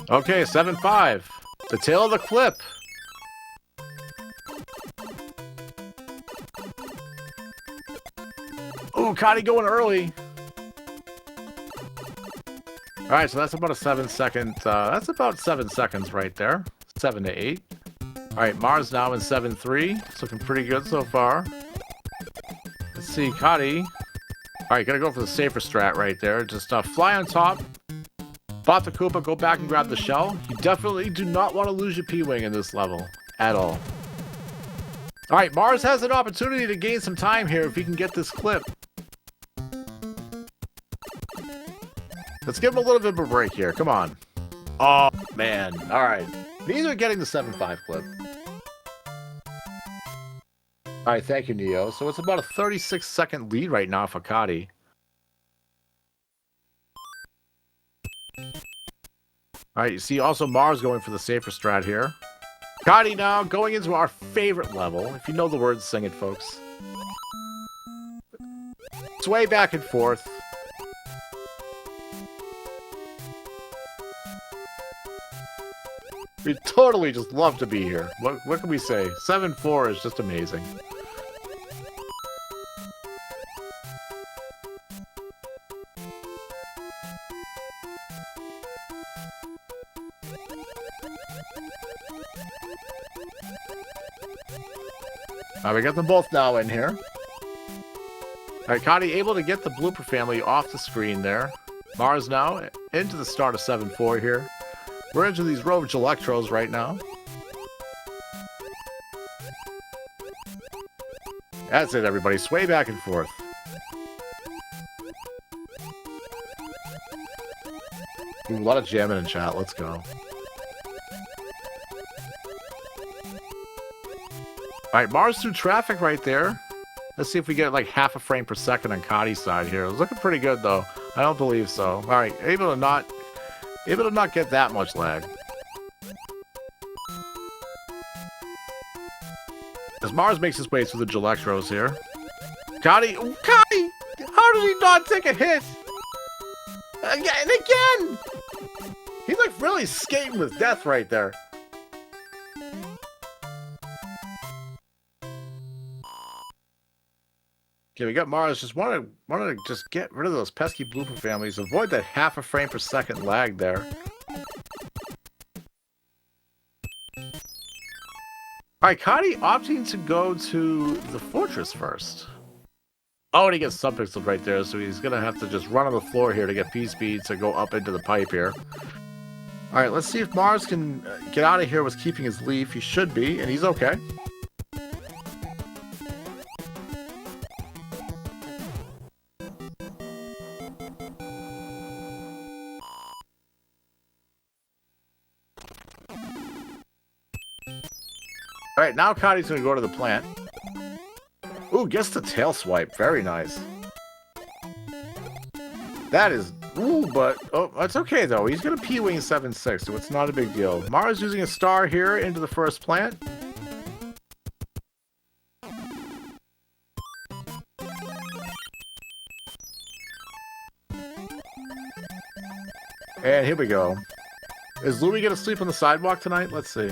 Okay, 7-5. The tail of the clip. Ooh, Katti going early. Alright, so that's about a 7-second. That's about 7 seconds right there. 7 to 8. Alright, Mars now in 7-3. It's looking pretty good so far. Let's see, Katti. Alright, gotta go for the safer strat right there. Just fly on top. Bot the Koopa, go back and grab the shell. You definitely do not want to lose your P-Wing in this level. At all. Alright, Mars has an opportunity to gain some time here if he can get this clip. Let's give him a little bit of a break here. Come on. Oh, man. Alright. These are getting the 7-5 clip. Alright, thank you, Neo. So it's about a 36-second lead right now for Katti. Alright, you see also Mars going for the safer strat here. Katti now going into our favorite level. If you know the words, sing it, folks. Sway back and forth. We totally just love to be here. What can we say? 7-4 is just amazing. Alright, we got them both now in here. Alright, Katti able to get the Blooper family off the screen there. Mars now into the start of 7-4 here. We're into these Rovage Electros right now. That's it, everybody. Sway back and forth. Ooh, a lot of jamming in chat. Let's go. Alright, Mars02 traffic right there. Let's see if we get like half a frame per second on Katti's side here. It's looking pretty good though. I don't believe so. Alright, able to not get that much lag. As Mars makes his way through the Electros here. Katti! How did he not take a hit? Again! He's like really skating with death right there. Okay, we got Mars. Just wanted to just get rid of those pesky blooper families. Avoid that half a frame per second lag there. Alright, Katti opting to go to the fortress first. Oh, and he gets subpixeled right there, so he's going to have to just run on the floor here to get P-speed to go up into the pipe here. Alright, let's see if Mars can get out of here with keeping his leaf. He should be, and he's okay. Alright, now Katti's going to go to the plant. Ooh, gets the tail swipe. Very nice. That is... Ooh, but... Oh, that's okay, though. He's going to P-wing 7-6, so it's not a big deal. Mars using a star here into the first plant. And here we go. Is Louis going to sleep on the sidewalk tonight? Let's see.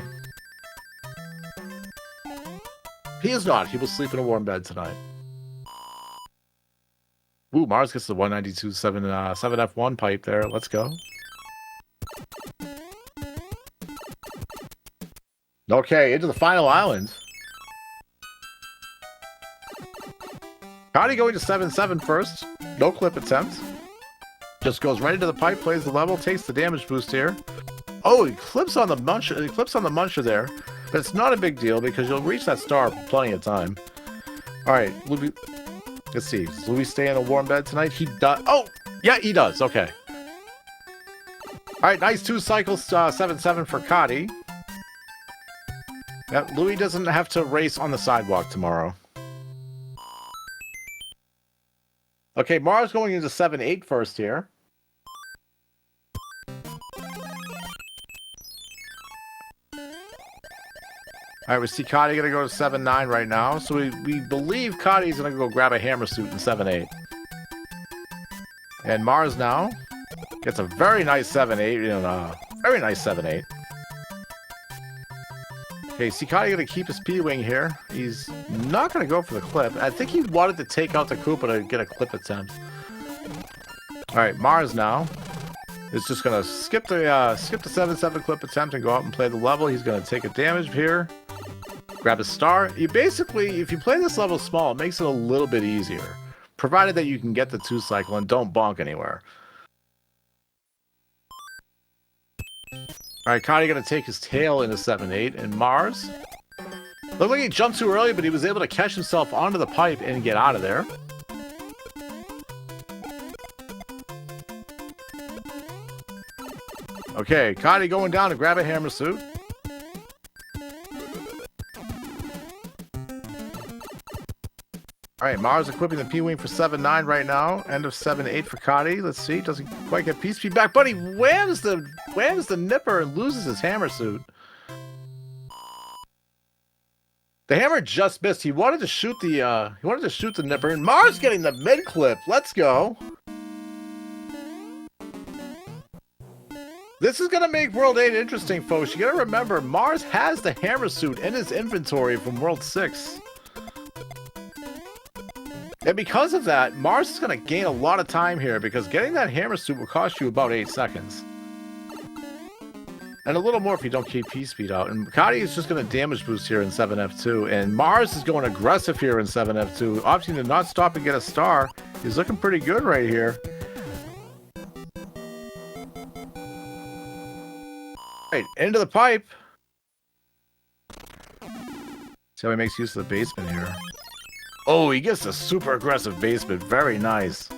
He is not. He will sleep in a warm bed tonight. Ooh, Mars gets the 192 7F1 pipe there. Let's go. Okay, into the final island. Katti going to 7-7 first. No clip attempt. Just goes right into the pipe, plays the level, takes the damage boost here. Oh, he clips on the muncher. He clips on the muncher there. But it's not a big deal because you'll reach that star plenty of time. Alright, Louis. Let's see. Does Louis stay in a warm bed tonight? He does. Oh! Yeah, he does. Okay. Alright, nice 2 cycles 7-7 for Katti. Yep, Louis doesn't have to race on the sidewalk tomorrow. Okay, Mars going into 7-8 first here. Alright, we see Katti going to go to 7-9 right now. So we believe Katti's going to go grab a hammer suit in 7-8. And Mars now gets a very nice 7-8. And very nice 7-8. Okay, see Katti going to keep his P-wing here. He's not going to go for the clip. I think he wanted to take out the Koopa to get a clip attempt. Alright, Mars now is just going to skip the 7-7 clip attempt and go out and play the level. He's going to take a damage here. Grab a star. You basically, if you play this level small, it makes it a little bit easier. Provided that you can get the 2 cycle and don't bonk anywhere. Alright, Katti going to take his tail into 7-8. And Mars. Looked like he jumped too early, but he was able to catch himself onto the pipe and get out of there. Okay, Katti going down to grab a hammer suit. Alright, Mars equipping the P-Wing for 7-9 right now. End of 7-8 for Katti. Let's see. Doesn't quite get P-Speed back, but he whams the nipper and loses his hammer suit. The hammer just missed. He wanted to shoot the nipper, and Mars getting the mid-clip. Let's go. This is going to make World 8 interesting, folks. You got to remember, Mars has the hammer suit in his inventory from World 6. And because of that, Mars is going to gain a lot of time here because getting that hammer suit will cost you about 8 seconds. And a little more if you don't keep P-Speed out. And Katti is just going to damage boost here in 7F2. And Mars is going aggressive here in 7F2, opting to not stop and get a star. He's looking pretty good right here. Right, into the pipe. See how he makes use of the basement here. Oh, he gets a super aggressive basement. Very nice.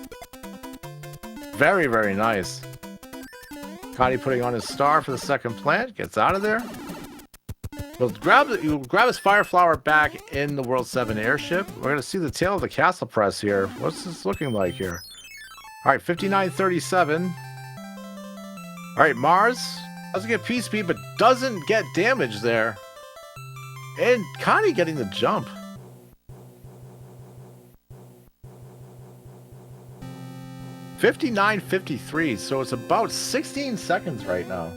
Very, very nice. Katti putting on his star for the second plant. Gets out of there. He'll grab his fire flower back in the World 7 airship. We're going to see the tail of the castle press here. What's this looking like here? All right, 5937. All right, Mars doesn't get P-speed, but doesn't get damage there. And Katti getting the jump. $59.53, so it's about 16 seconds right now.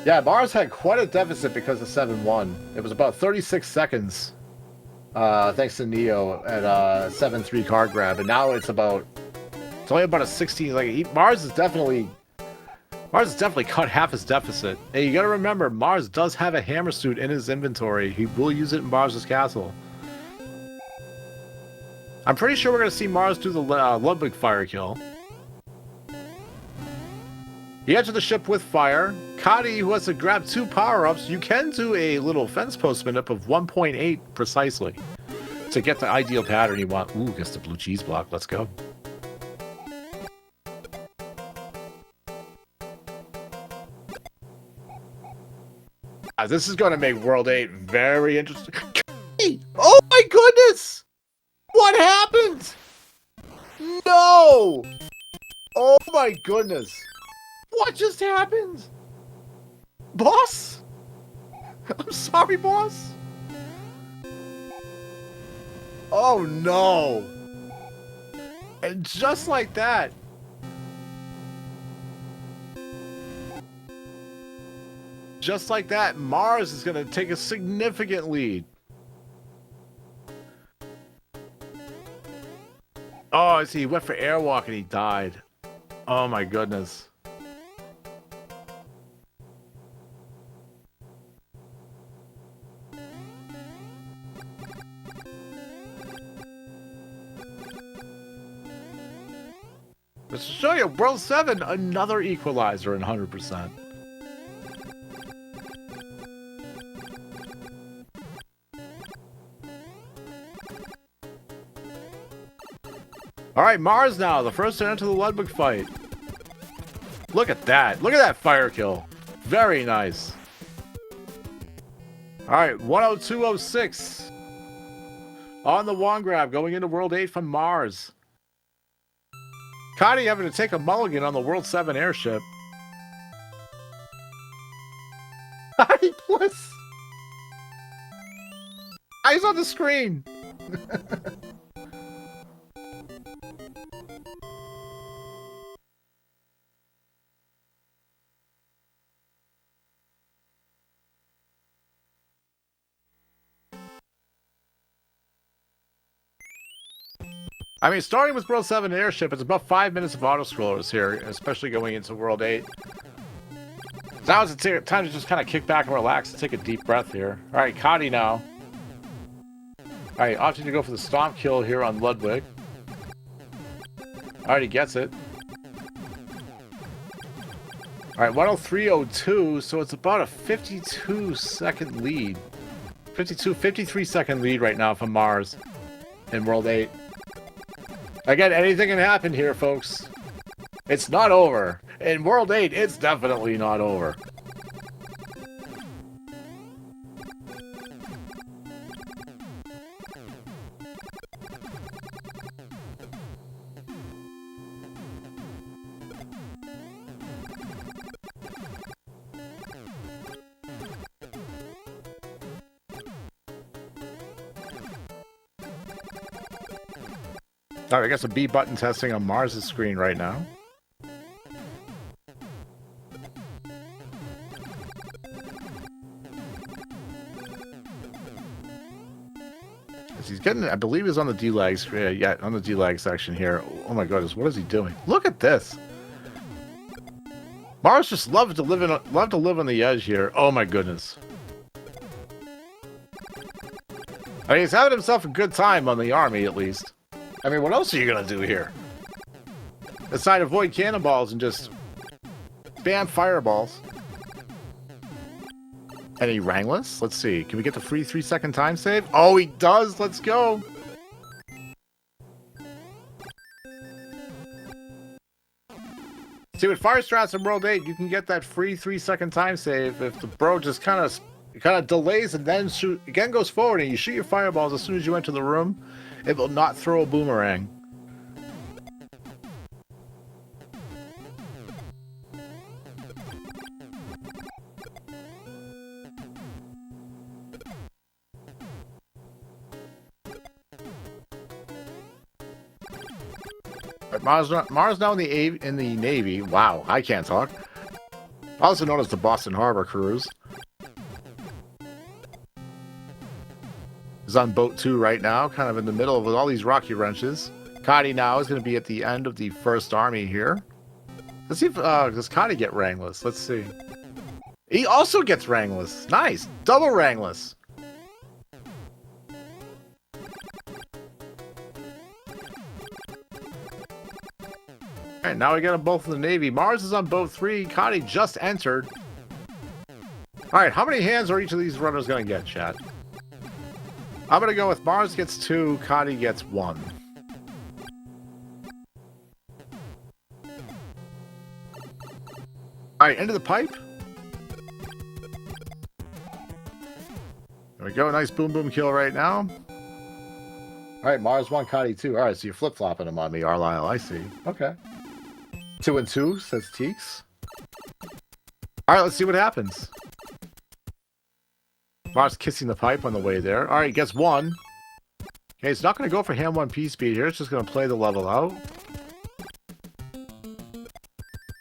Yeah, Mars had quite a deficit because of 7-1. It was about 36 seconds, thanks to Neo at 7-3 card grab, and now it's only about a 16. Like Mars has definitely cut half his deficit. Hey, you got to remember, Mars does have a hammer suit in his inventory. He will use it in Mars' castle. I'm pretty sure we're going to see Mars do the Ludwig fire kill. He entered the ship with fire. Katti, who has to grab 2 power-ups, you can do a little fence postman up of 1.8 precisely to get the ideal pattern you want. Ooh, gets the blue cheese block. Let's go. This is going to make World 8 very interesting. Oh my goodness! What happened? No! Oh my goodness. What just happened? Boss? I'm sorry, boss. Oh no. And just like that. Just like that, Mars is going to take a significant lead. Oh, I see. He went for airwalk and he died. Oh my goodness. Let's show you, World 7, another equalizer in 100%. Alright, Mars now, the first to enter the Ludwig fight. Look at that. Look at that fire kill. Very nice. Alright, 102.06. On the wand grab, going into World 8 from Mars. Katti having to take a mulligan on the World 7 airship. Katti plus. Eyes on the screen. I mean, starting with World 7 airship, it's about 5 minutes of auto-scrollers here, especially going into World 8. Now it's time to just kind of kick back and relax and take a deep breath here. Alright, Katti now. Alright, opting to go for the stomp kill here on Ludwig. Alright, he gets it. Alright, 103.02, so it's about a 52-second lead. 53-second lead right now from Mars in World 8. Again, anything can happen here, folks. It's not over. In World 8, it's definitely not over. Alright, I got some B button testing on Mars' screen right now. He's getting, I believe he's on the D-lag screen. Yeah, on the D-lag section here. Oh my goodness, what is he doing? Look at this. Mars just loved to live on the edge here. Oh my goodness. I mean, he's having himself a good time on the army, at least. I mean, what else are you gonna do here? Aside, avoid cannonballs and just spam fireballs. Any rangless? Let's see. Can we get the free 3-second time save? Oh, he does. Let's go. See, with Fire Strats in World 8, you can get that free 3-second time save if the bro just kind of delays and then again goes forward and you shoot your fireballs as soon as you enter the room. It will not throw a boomerang. Mars now in the Navy. Wow, I can't talk. Also known as the Boston Harbor Cruise. Is on boat 2 right now, kind of in the middle with all these rocky wrenches. Katti now is going to be at the end of the first army here. Let's see if does Katti get rangless? Let's see. He also gets rangless. Nice, double rangless. All right, now we got them both in the Navy. Mars is on boat 3. Katti just entered. All right, how many hands are each of these runners going to get, chat? I'm going to go with Mars gets 2, Katti gets 1. All right, into the pipe. There we go. Nice boom boom kill right now. All right, Mars 1, Katti 2. All right, so you're flip-flopping them on me, Arlisle. I see. Okay. 2 and 2, says Teeks. All right, let's see what happens. Mars kissing the pipe on the way there. All right, gets 1. Okay, it's not going to go for hand 1 P speed here. It's just going to play the level out.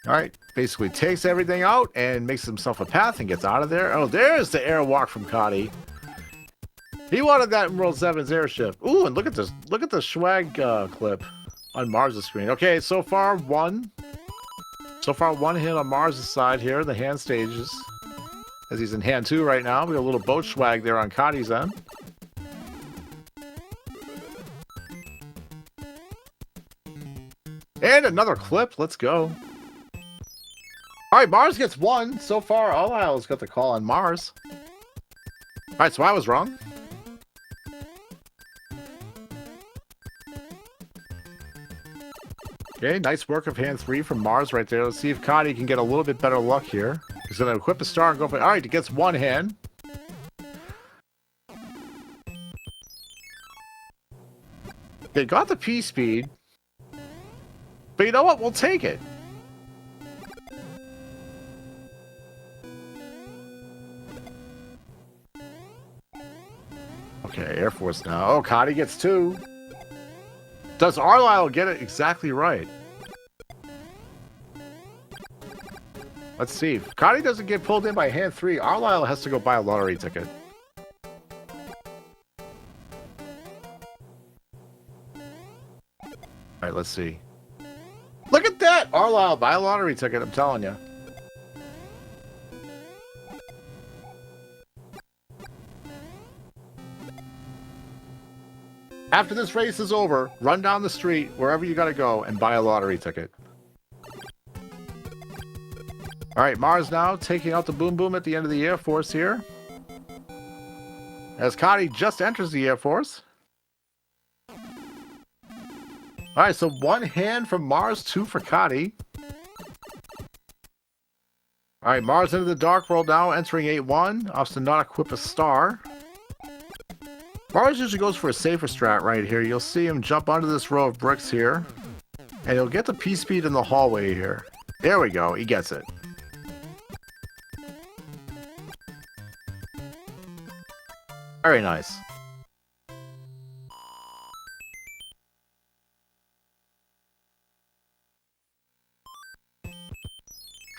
All right, basically takes everything out and makes himself a path and gets out of there. Oh, there's the airwalk from Katti. He wanted that in World 7's airship. Ooh, and look at this. Look at the swag clip on Mars' screen. Okay, so far 1. So far 1 hit on Mars' side here, the hand stages. As he's in hand 2 right now. We got a little boat swag there on Katti's end. And another clip. Let's go. Alright, Mars gets 1. So far, Arlisle's got the call on Mars. Alright, so I was wrong. Okay, nice work of hand 3 from Mars right there. Let's see if Katti can get a little bit better luck here. He's going to equip a star and go for it. Alright, he gets 1 hand. They got the P speed. But you know what? We'll take it. Okay, Air Force now. Oh, Katti gets 2. Does Arlisle get it exactly right? Let's see. If Katti doesn't get pulled in by hand 3, Arlisle has to go buy a lottery ticket. Alright, let's see. Look at that! Arlisle, buy a lottery ticket, I'm telling you. After this race is over, run down the street, wherever you gotta go, and buy a lottery ticket. Alright, Mars now taking out the Boom Boom at the end of the Air Force here. As Katti just enters the Air Force. Alright, so 1 hand from Mars, 2 for Katti. Alright, Mars into the Dark World now, entering 8-1. Opts to not equip a star. Mars usually goes for a safer strat right here. You'll see him jump onto this row of bricks here. And he'll get the P-speed in the hallway here. There we go, he gets it. Very nice.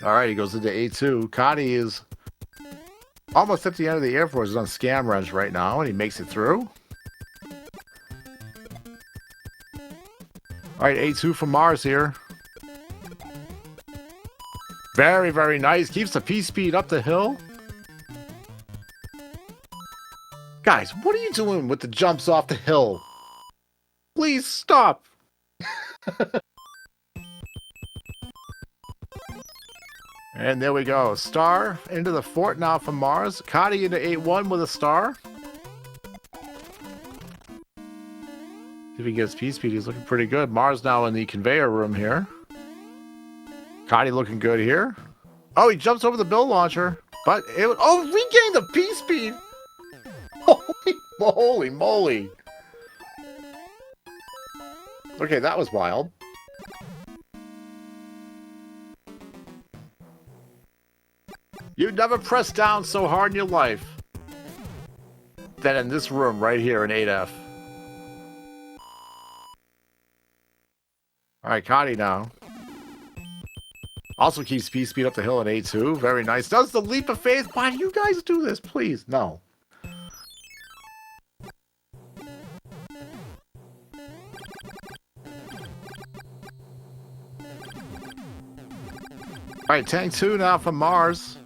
Alright, he goes into A2. Katti is almost at the end of the Air Force. He's on scam runs right now, and he makes it through. Alright, A2 from Mars here. Very, very nice. Keeps the P-speed up the hill. Guys, what are you doing with the jumps off the hill? Please stop. And there we go. Star into the fort now from Mars. Katti into 8-1 with a star. If he gets P-Speed, he's looking pretty good. Mars now in the conveyor room here. Katti looking good here. Oh, he jumps over the build launcher. But it would... Oh, regained the P-Speed! Holy moly! Okay, that was wild. You've never pressed down so hard in your life than in this room right here in 8F. Alright, Katti now. Also keeps P-Speed up the hill in 8-2. Very nice. Does the leap of faith. Why do you guys do this? Please, no. Alright, Tank 2 now from Mars.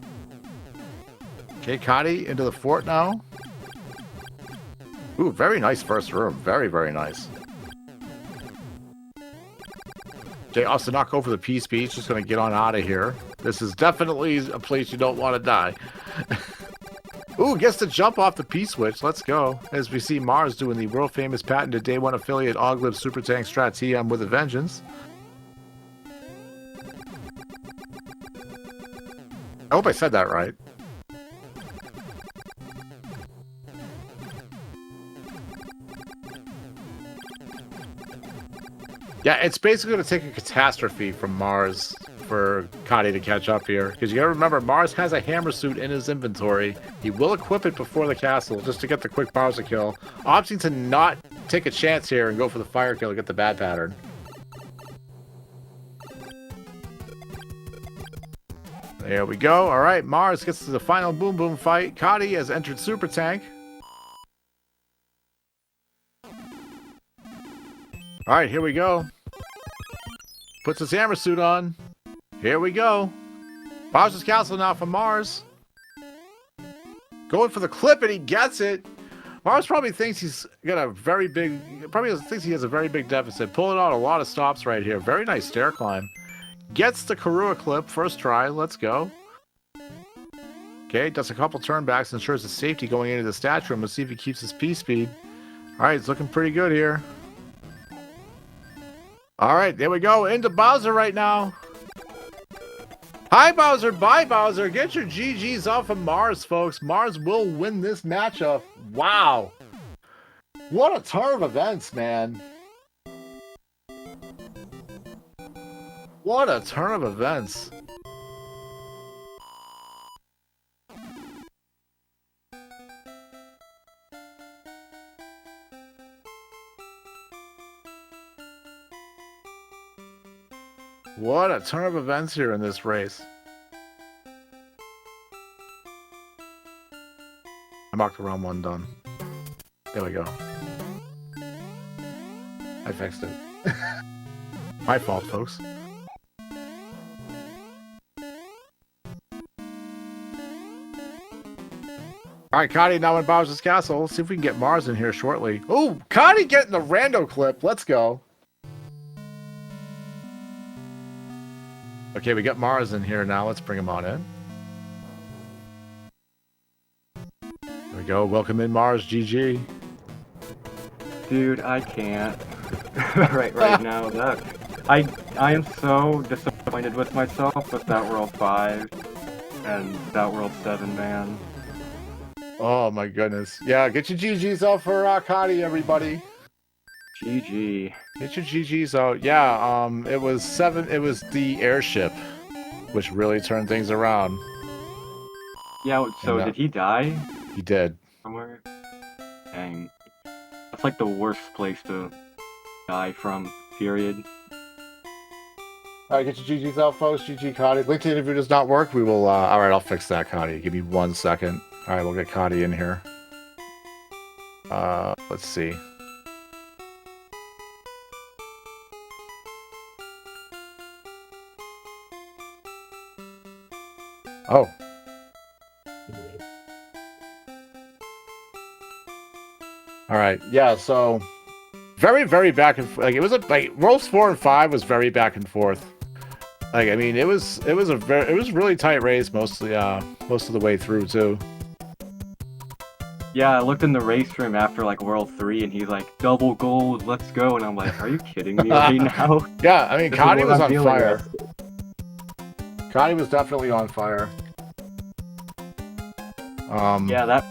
Okay, Katti into the fort now. Ooh, very nice first room. Very, very nice. Okay, also not go for the P-Speed. Just going to get on out of here. This is definitely a place you don't want to die. Ooh, gets to jump off the P-Switch. Let's go. As we see Mars doing the world-famous patented Day 1 affiliate Oglib Super Tank Strat TM with a vengeance. I hope I said that right. Yeah, it's basically going to take a catastrophe from Mars for Katti to catch up here. Because you got to remember, Mars has a hammer suit in his inventory. He will equip it before the castle just to get the quick Bowser kill. Opting to not take a chance here and go for the fire kill to get the bad pattern. There we go. All right, Mars gets to the final Boom Boom fight. Katti has entered Super Tank. All right, here we go. Puts his hammer suit on. Here we go. Bowser's Castle now from Mars. Going for the clip, and he gets it. Mars probably thinks he's got a very big... Probably thinks he has a very big deficit. Pulling out a lot of stops right here. Very nice stair climb. Gets the Karua clip. First try. Let's go. Okay, does a couple turnbacks. Ensures his safety going into the statue room. Let's see if he keeps his P-Speed. All right, it's looking pretty good here. All right, there we go. Into Bowser right now. Hi, Bowser. Bye, Bowser. Get your GGs off of Mars, folks. Mars will win this matchup. Wow. What a turn of events, man. What a turn of events. What a turn of events here in this race. I marked the wrong one done. There we go. I fixed it. My fault, folks. Alright, Katti now in Bowser's Castle. Let's see if we can get Mars in here shortly. Oh, Katti getting the rando clip. Let's go. Okay, we got Mars in here now. Let's bring him on in. There we go. Welcome in, Mars. GG. Dude, I can't. right now. I am so disappointed with myself with that World 5 and that World 7, man. Oh my goodness. Yeah, get your GGs out for Katti, everybody. GG. Get your GGs out. Yeah, it was the airship, which really turned things around. Yeah, so did he die? He did. Somewhere? Dang. That's like the worst place to die from, period. Alright, get your GGs out, folks. GG, Katti. Link to the interview does not work. We will, alright, I'll fix that, Katti. Give me 1 second. Alright, we'll get Katti in here. Let's see. Oh. Alright, yeah, so very, very back and forth. Like, it was like Worlds 4 and 5 was very back and forth. Like, I mean, it was really tight race mostly most of the way through too. Yeah, I looked in the race room after like World 3 and he's like, double gold, let's go. And I'm like, are you kidding me right now? Yeah, I mean, This is Katti what was I'm on dealing fire. with. Katti was definitely on fire. Yeah, that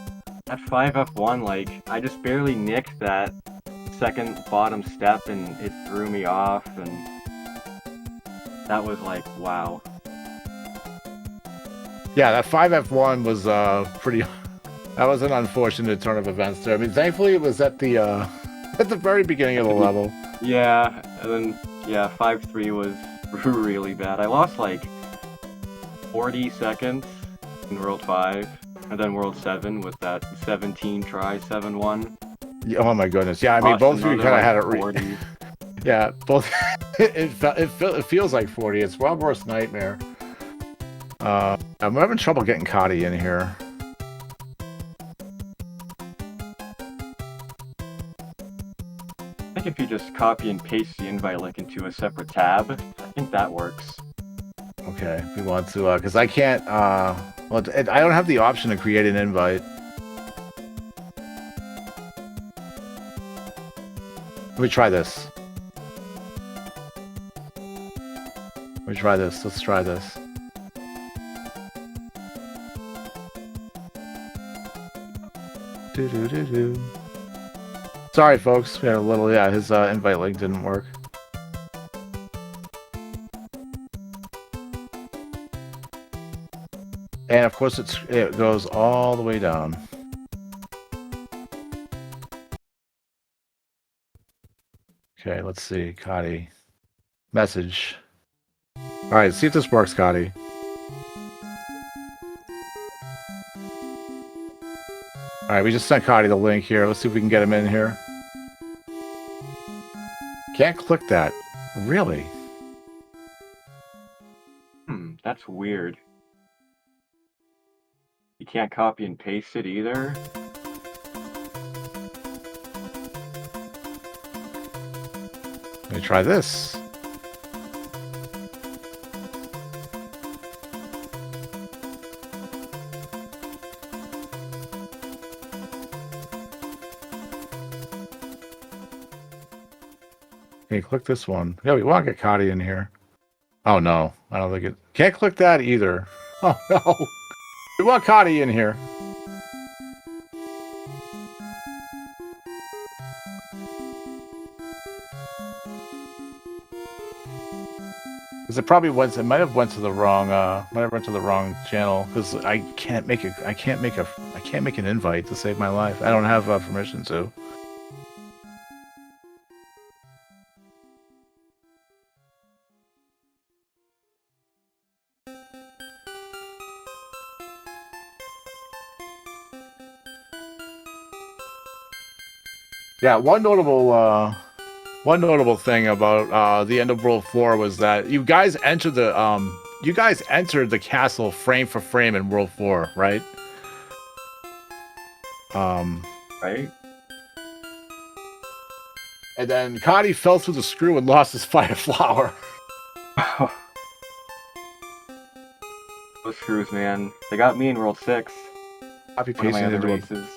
5F1, like, I just barely nicked that second bottom step and it threw me off, and that was like, wow. Yeah, that 5F1 was pretty. That was an unfortunate turn of events there. I mean, thankfully it was at the very beginning of the level. Yeah, and then yeah, 5-3 was really bad. I lost like 40 seconds in World 5, and then World 7 with that 17 try 7-1. Yeah, oh my goodness! Yeah, I mean, both of you kind of had it. 40. Yeah, both. It feels like 40. It's Wild Worst Nightmare. I'm having trouble getting Katti in here. I think if you just copy and paste the invite link into a separate tab, I think that works. Okay, we want to, because I can't, well, I don't have the option to create an invite. Let me try this. Let's try this. Do. Sorry, folks. We had a little, yeah, his invite link didn't work. And of course, it goes all the way down. Okay, let's see, Katti. Message. All right, see if this works, Katti. All right, we just sent Katti the link here. Let's see if we can get him in here. Can't click that. Really? That's weird. You can't copy and paste it either? Let me try this. Okay, click this one. Yeah, we want to get Katti in here. Oh no, I don't think it. Can't click that either. Oh no, we want Katti in here. Because it probably went. It might have went to the wrong. Might have went to the wrong channel. Because I can't make it. I can't make an invite to save my life. I don't have permission to. Yeah, one notable thing about the end of World 4 was that you guys entered the castle frame for frame in World 4, right? Right? And then Katti fell through the screw and lost his fire flower. Those screws, man. They got me in World 6. Copy One of my pasting other into races.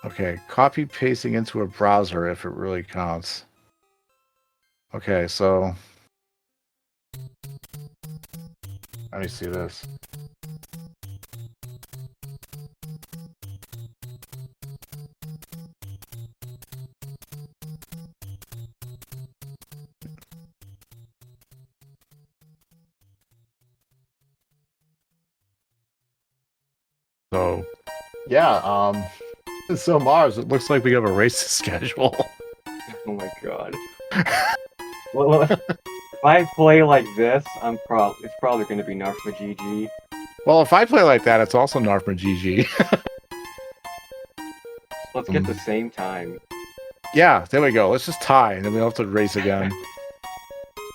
Okay, copy pasting into a browser if it really counts. Okay, so let me see this. So, yeah, so Mars, it looks like we have a race to schedule. Oh my god. Well, if I play like this, it's probably going to be Narfma GG. Well, if I play like that, it's also Narfma GG. Let's get the same time. Yeah, there we go. Let's just tie, and then we don't have to race again.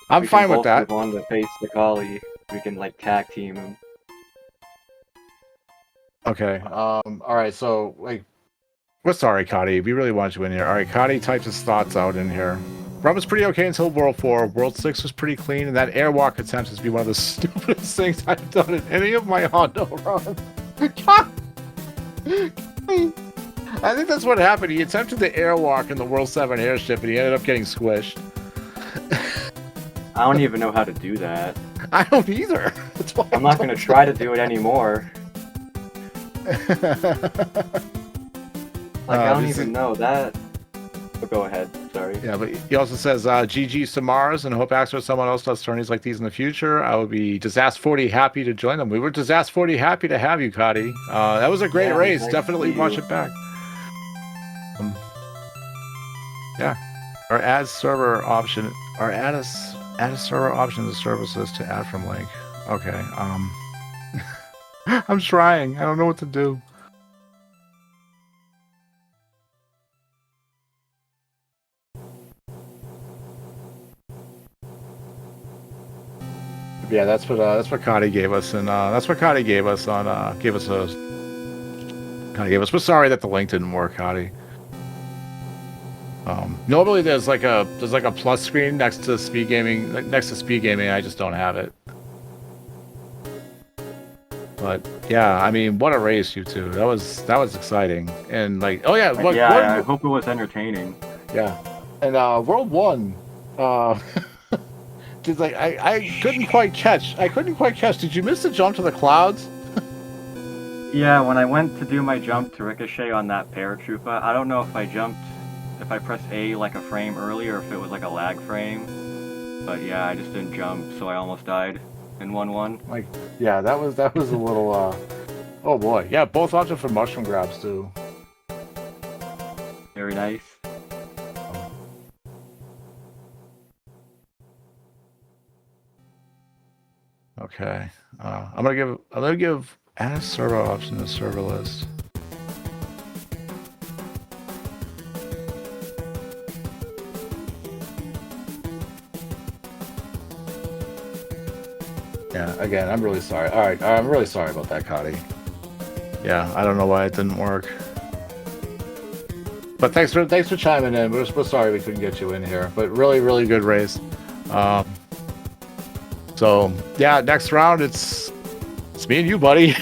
I'm fine with that. On the face the collie, we can like tag team him. Okay. All right. So, like, we're sorry, Katti. We really want you in here. All right, Katti types his thoughts out in here. Run was pretty okay until World 4. World 6 was pretty clean, and that airwalk attempt is to be one of the stupidest things I've done in any of my Hondo runs. I think that's what happened. He attempted the airwalk in the World 7 airship, and he ended up getting squished. I don't even know how to do that. I don't either. That's why I'm not going to try to do it anymore. I don't even know that. But go ahead, sorry. Yeah, but he also says, GG to Mars, and hope Axel or someone else does tourneys like these in the future. I would be Disaster40 happy to join them. We were Disaster40 happy to have you, Katti. That was a great race. Nice. Definitely watch it back. Yeah. Our add server option, or add a server option to services to add from link. Okay. I'm trying. I don't know what to do. Yeah, that's what Katti gave us, and that's what Katti gave us on We're sorry that the link didn't work, Katti. Normally there's like a plus screen next to SpeedGaming. I just don't have it. But yeah, I mean, what a race, you two. That was exciting, and like, oh yeah, look, yeah. I hope it was entertaining. Yeah, and World 1. Like I couldn't quite catch. Did you miss the jump to the clouds? Yeah, when I went to do my jump to ricochet on that paratrooper, I don't know if I pressed A like a frame earlier, or if it was like a lag frame. But yeah, I just didn't jump, so I almost died in 1-1. Like, yeah, that was a little. Oh boy, yeah, both options for mushroom grabs too. Very nice. Okay, I'm gonna give add a server option to server list. Yeah, again, I'm really sorry. All right, I'm really sorry about that, Katti. Yeah, I don't know why it didn't work. But thanks for chiming in. We're sorry we couldn't get you in here, but really good race. So yeah, next round it's me and you, buddy.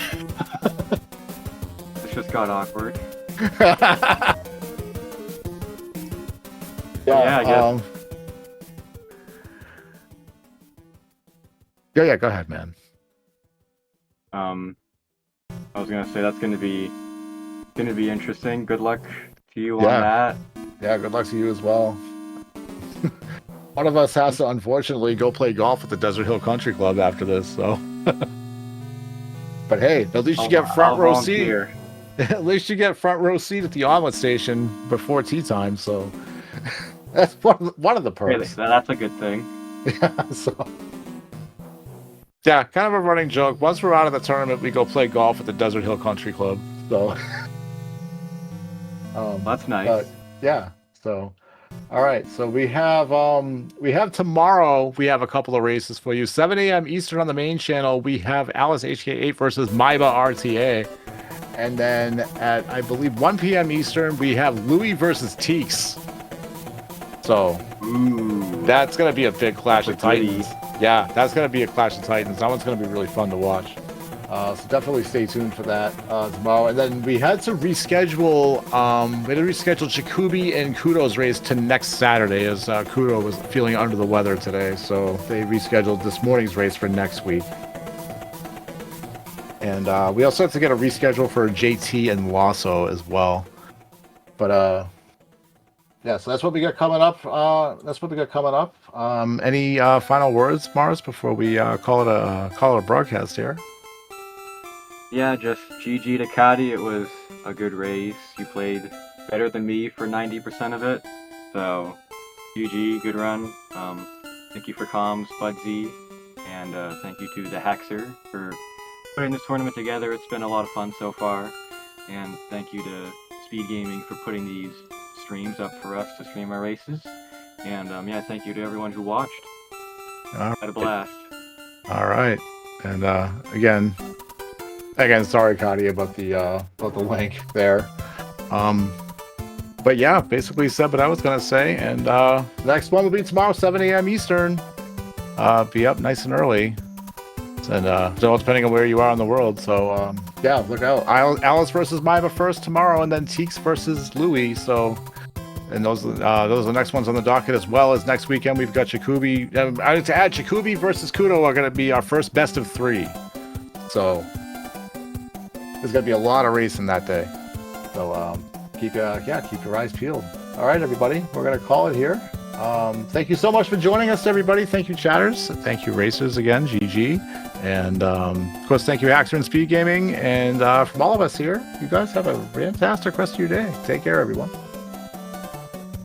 This just got awkward. Yeah, I guess. Yeah, go ahead, man. I was gonna say that's gonna be interesting. Good luck to you on that. Yeah, good luck to you as well. One of us has to unfortunately go play golf at the Desert Hill Country Club after this, so. But hey, at least you get front row seat. At least you get front row seat at the omelet station before tea time, so that's one of the perks. Really, that's a good thing. Yeah, so. Yeah, kind of a running joke. Once we're out of the tournament, we go play golf at the Desert Hill Country Club. So. That's nice. Yeah. So. All right, so we have tomorrow. We have a couple of races for you. 7 a.m. Eastern on the main channel. We have Alice HK8 versus Maiba RTA, and then at I believe 1 p.m. Eastern we have Louis versus Teeks. So that's gonna be a big clash of titans. Yeah, that's gonna be a clash of titans. That one's gonna be really fun to watch. So definitely stay tuned for that tomorrow. And then we had to reschedule. Jakubi and Kudo's race to next Saturday, as Kudo was feeling under the weather today. So they rescheduled this morning's race for next week. And we also have to get a reschedule for JT and Lasso as well. But yeah, so that's what we got coming up. Any final words, Mars, before we call it a broadcast here? Yeah, just GG to Katti. It was a good race. You played better than me for 90% of it. So, GG, good run. Thank you for comms, Budsy. And thank you to the Haxer for putting this tournament together. It's been a lot of fun so far. And thank you to SpeedGaming for putting these streams up for us to stream our races. And yeah, thank you to everyone who watched. Had a blast. All right. And again, sorry, Katti, about the link there. But But yeah, basically said what I was gonna say. And next one will be tomorrow, 7 a.m. Eastern. Be up nice and early. And so depending on where you are in the world. So yeah, look out. Alice versus Maiva first tomorrow, and then Teeks versus Louis. So, and those are the next ones on the docket, as well as next weekend we've got Jacoby. To add, Jacoby versus Kudo are going to be our first best of 3. So there's going to be a lot of racing that day. So keep your eyes peeled. All right, everybody, we're going to call it here. Thank you so much for joining us, everybody. Thank you, chatters. Thank you, racers, again, GG. And of course, thank you, Haxter and Speed Gaming. And from all of us here, you guys have a fantastic rest of your day. Take care, everyone.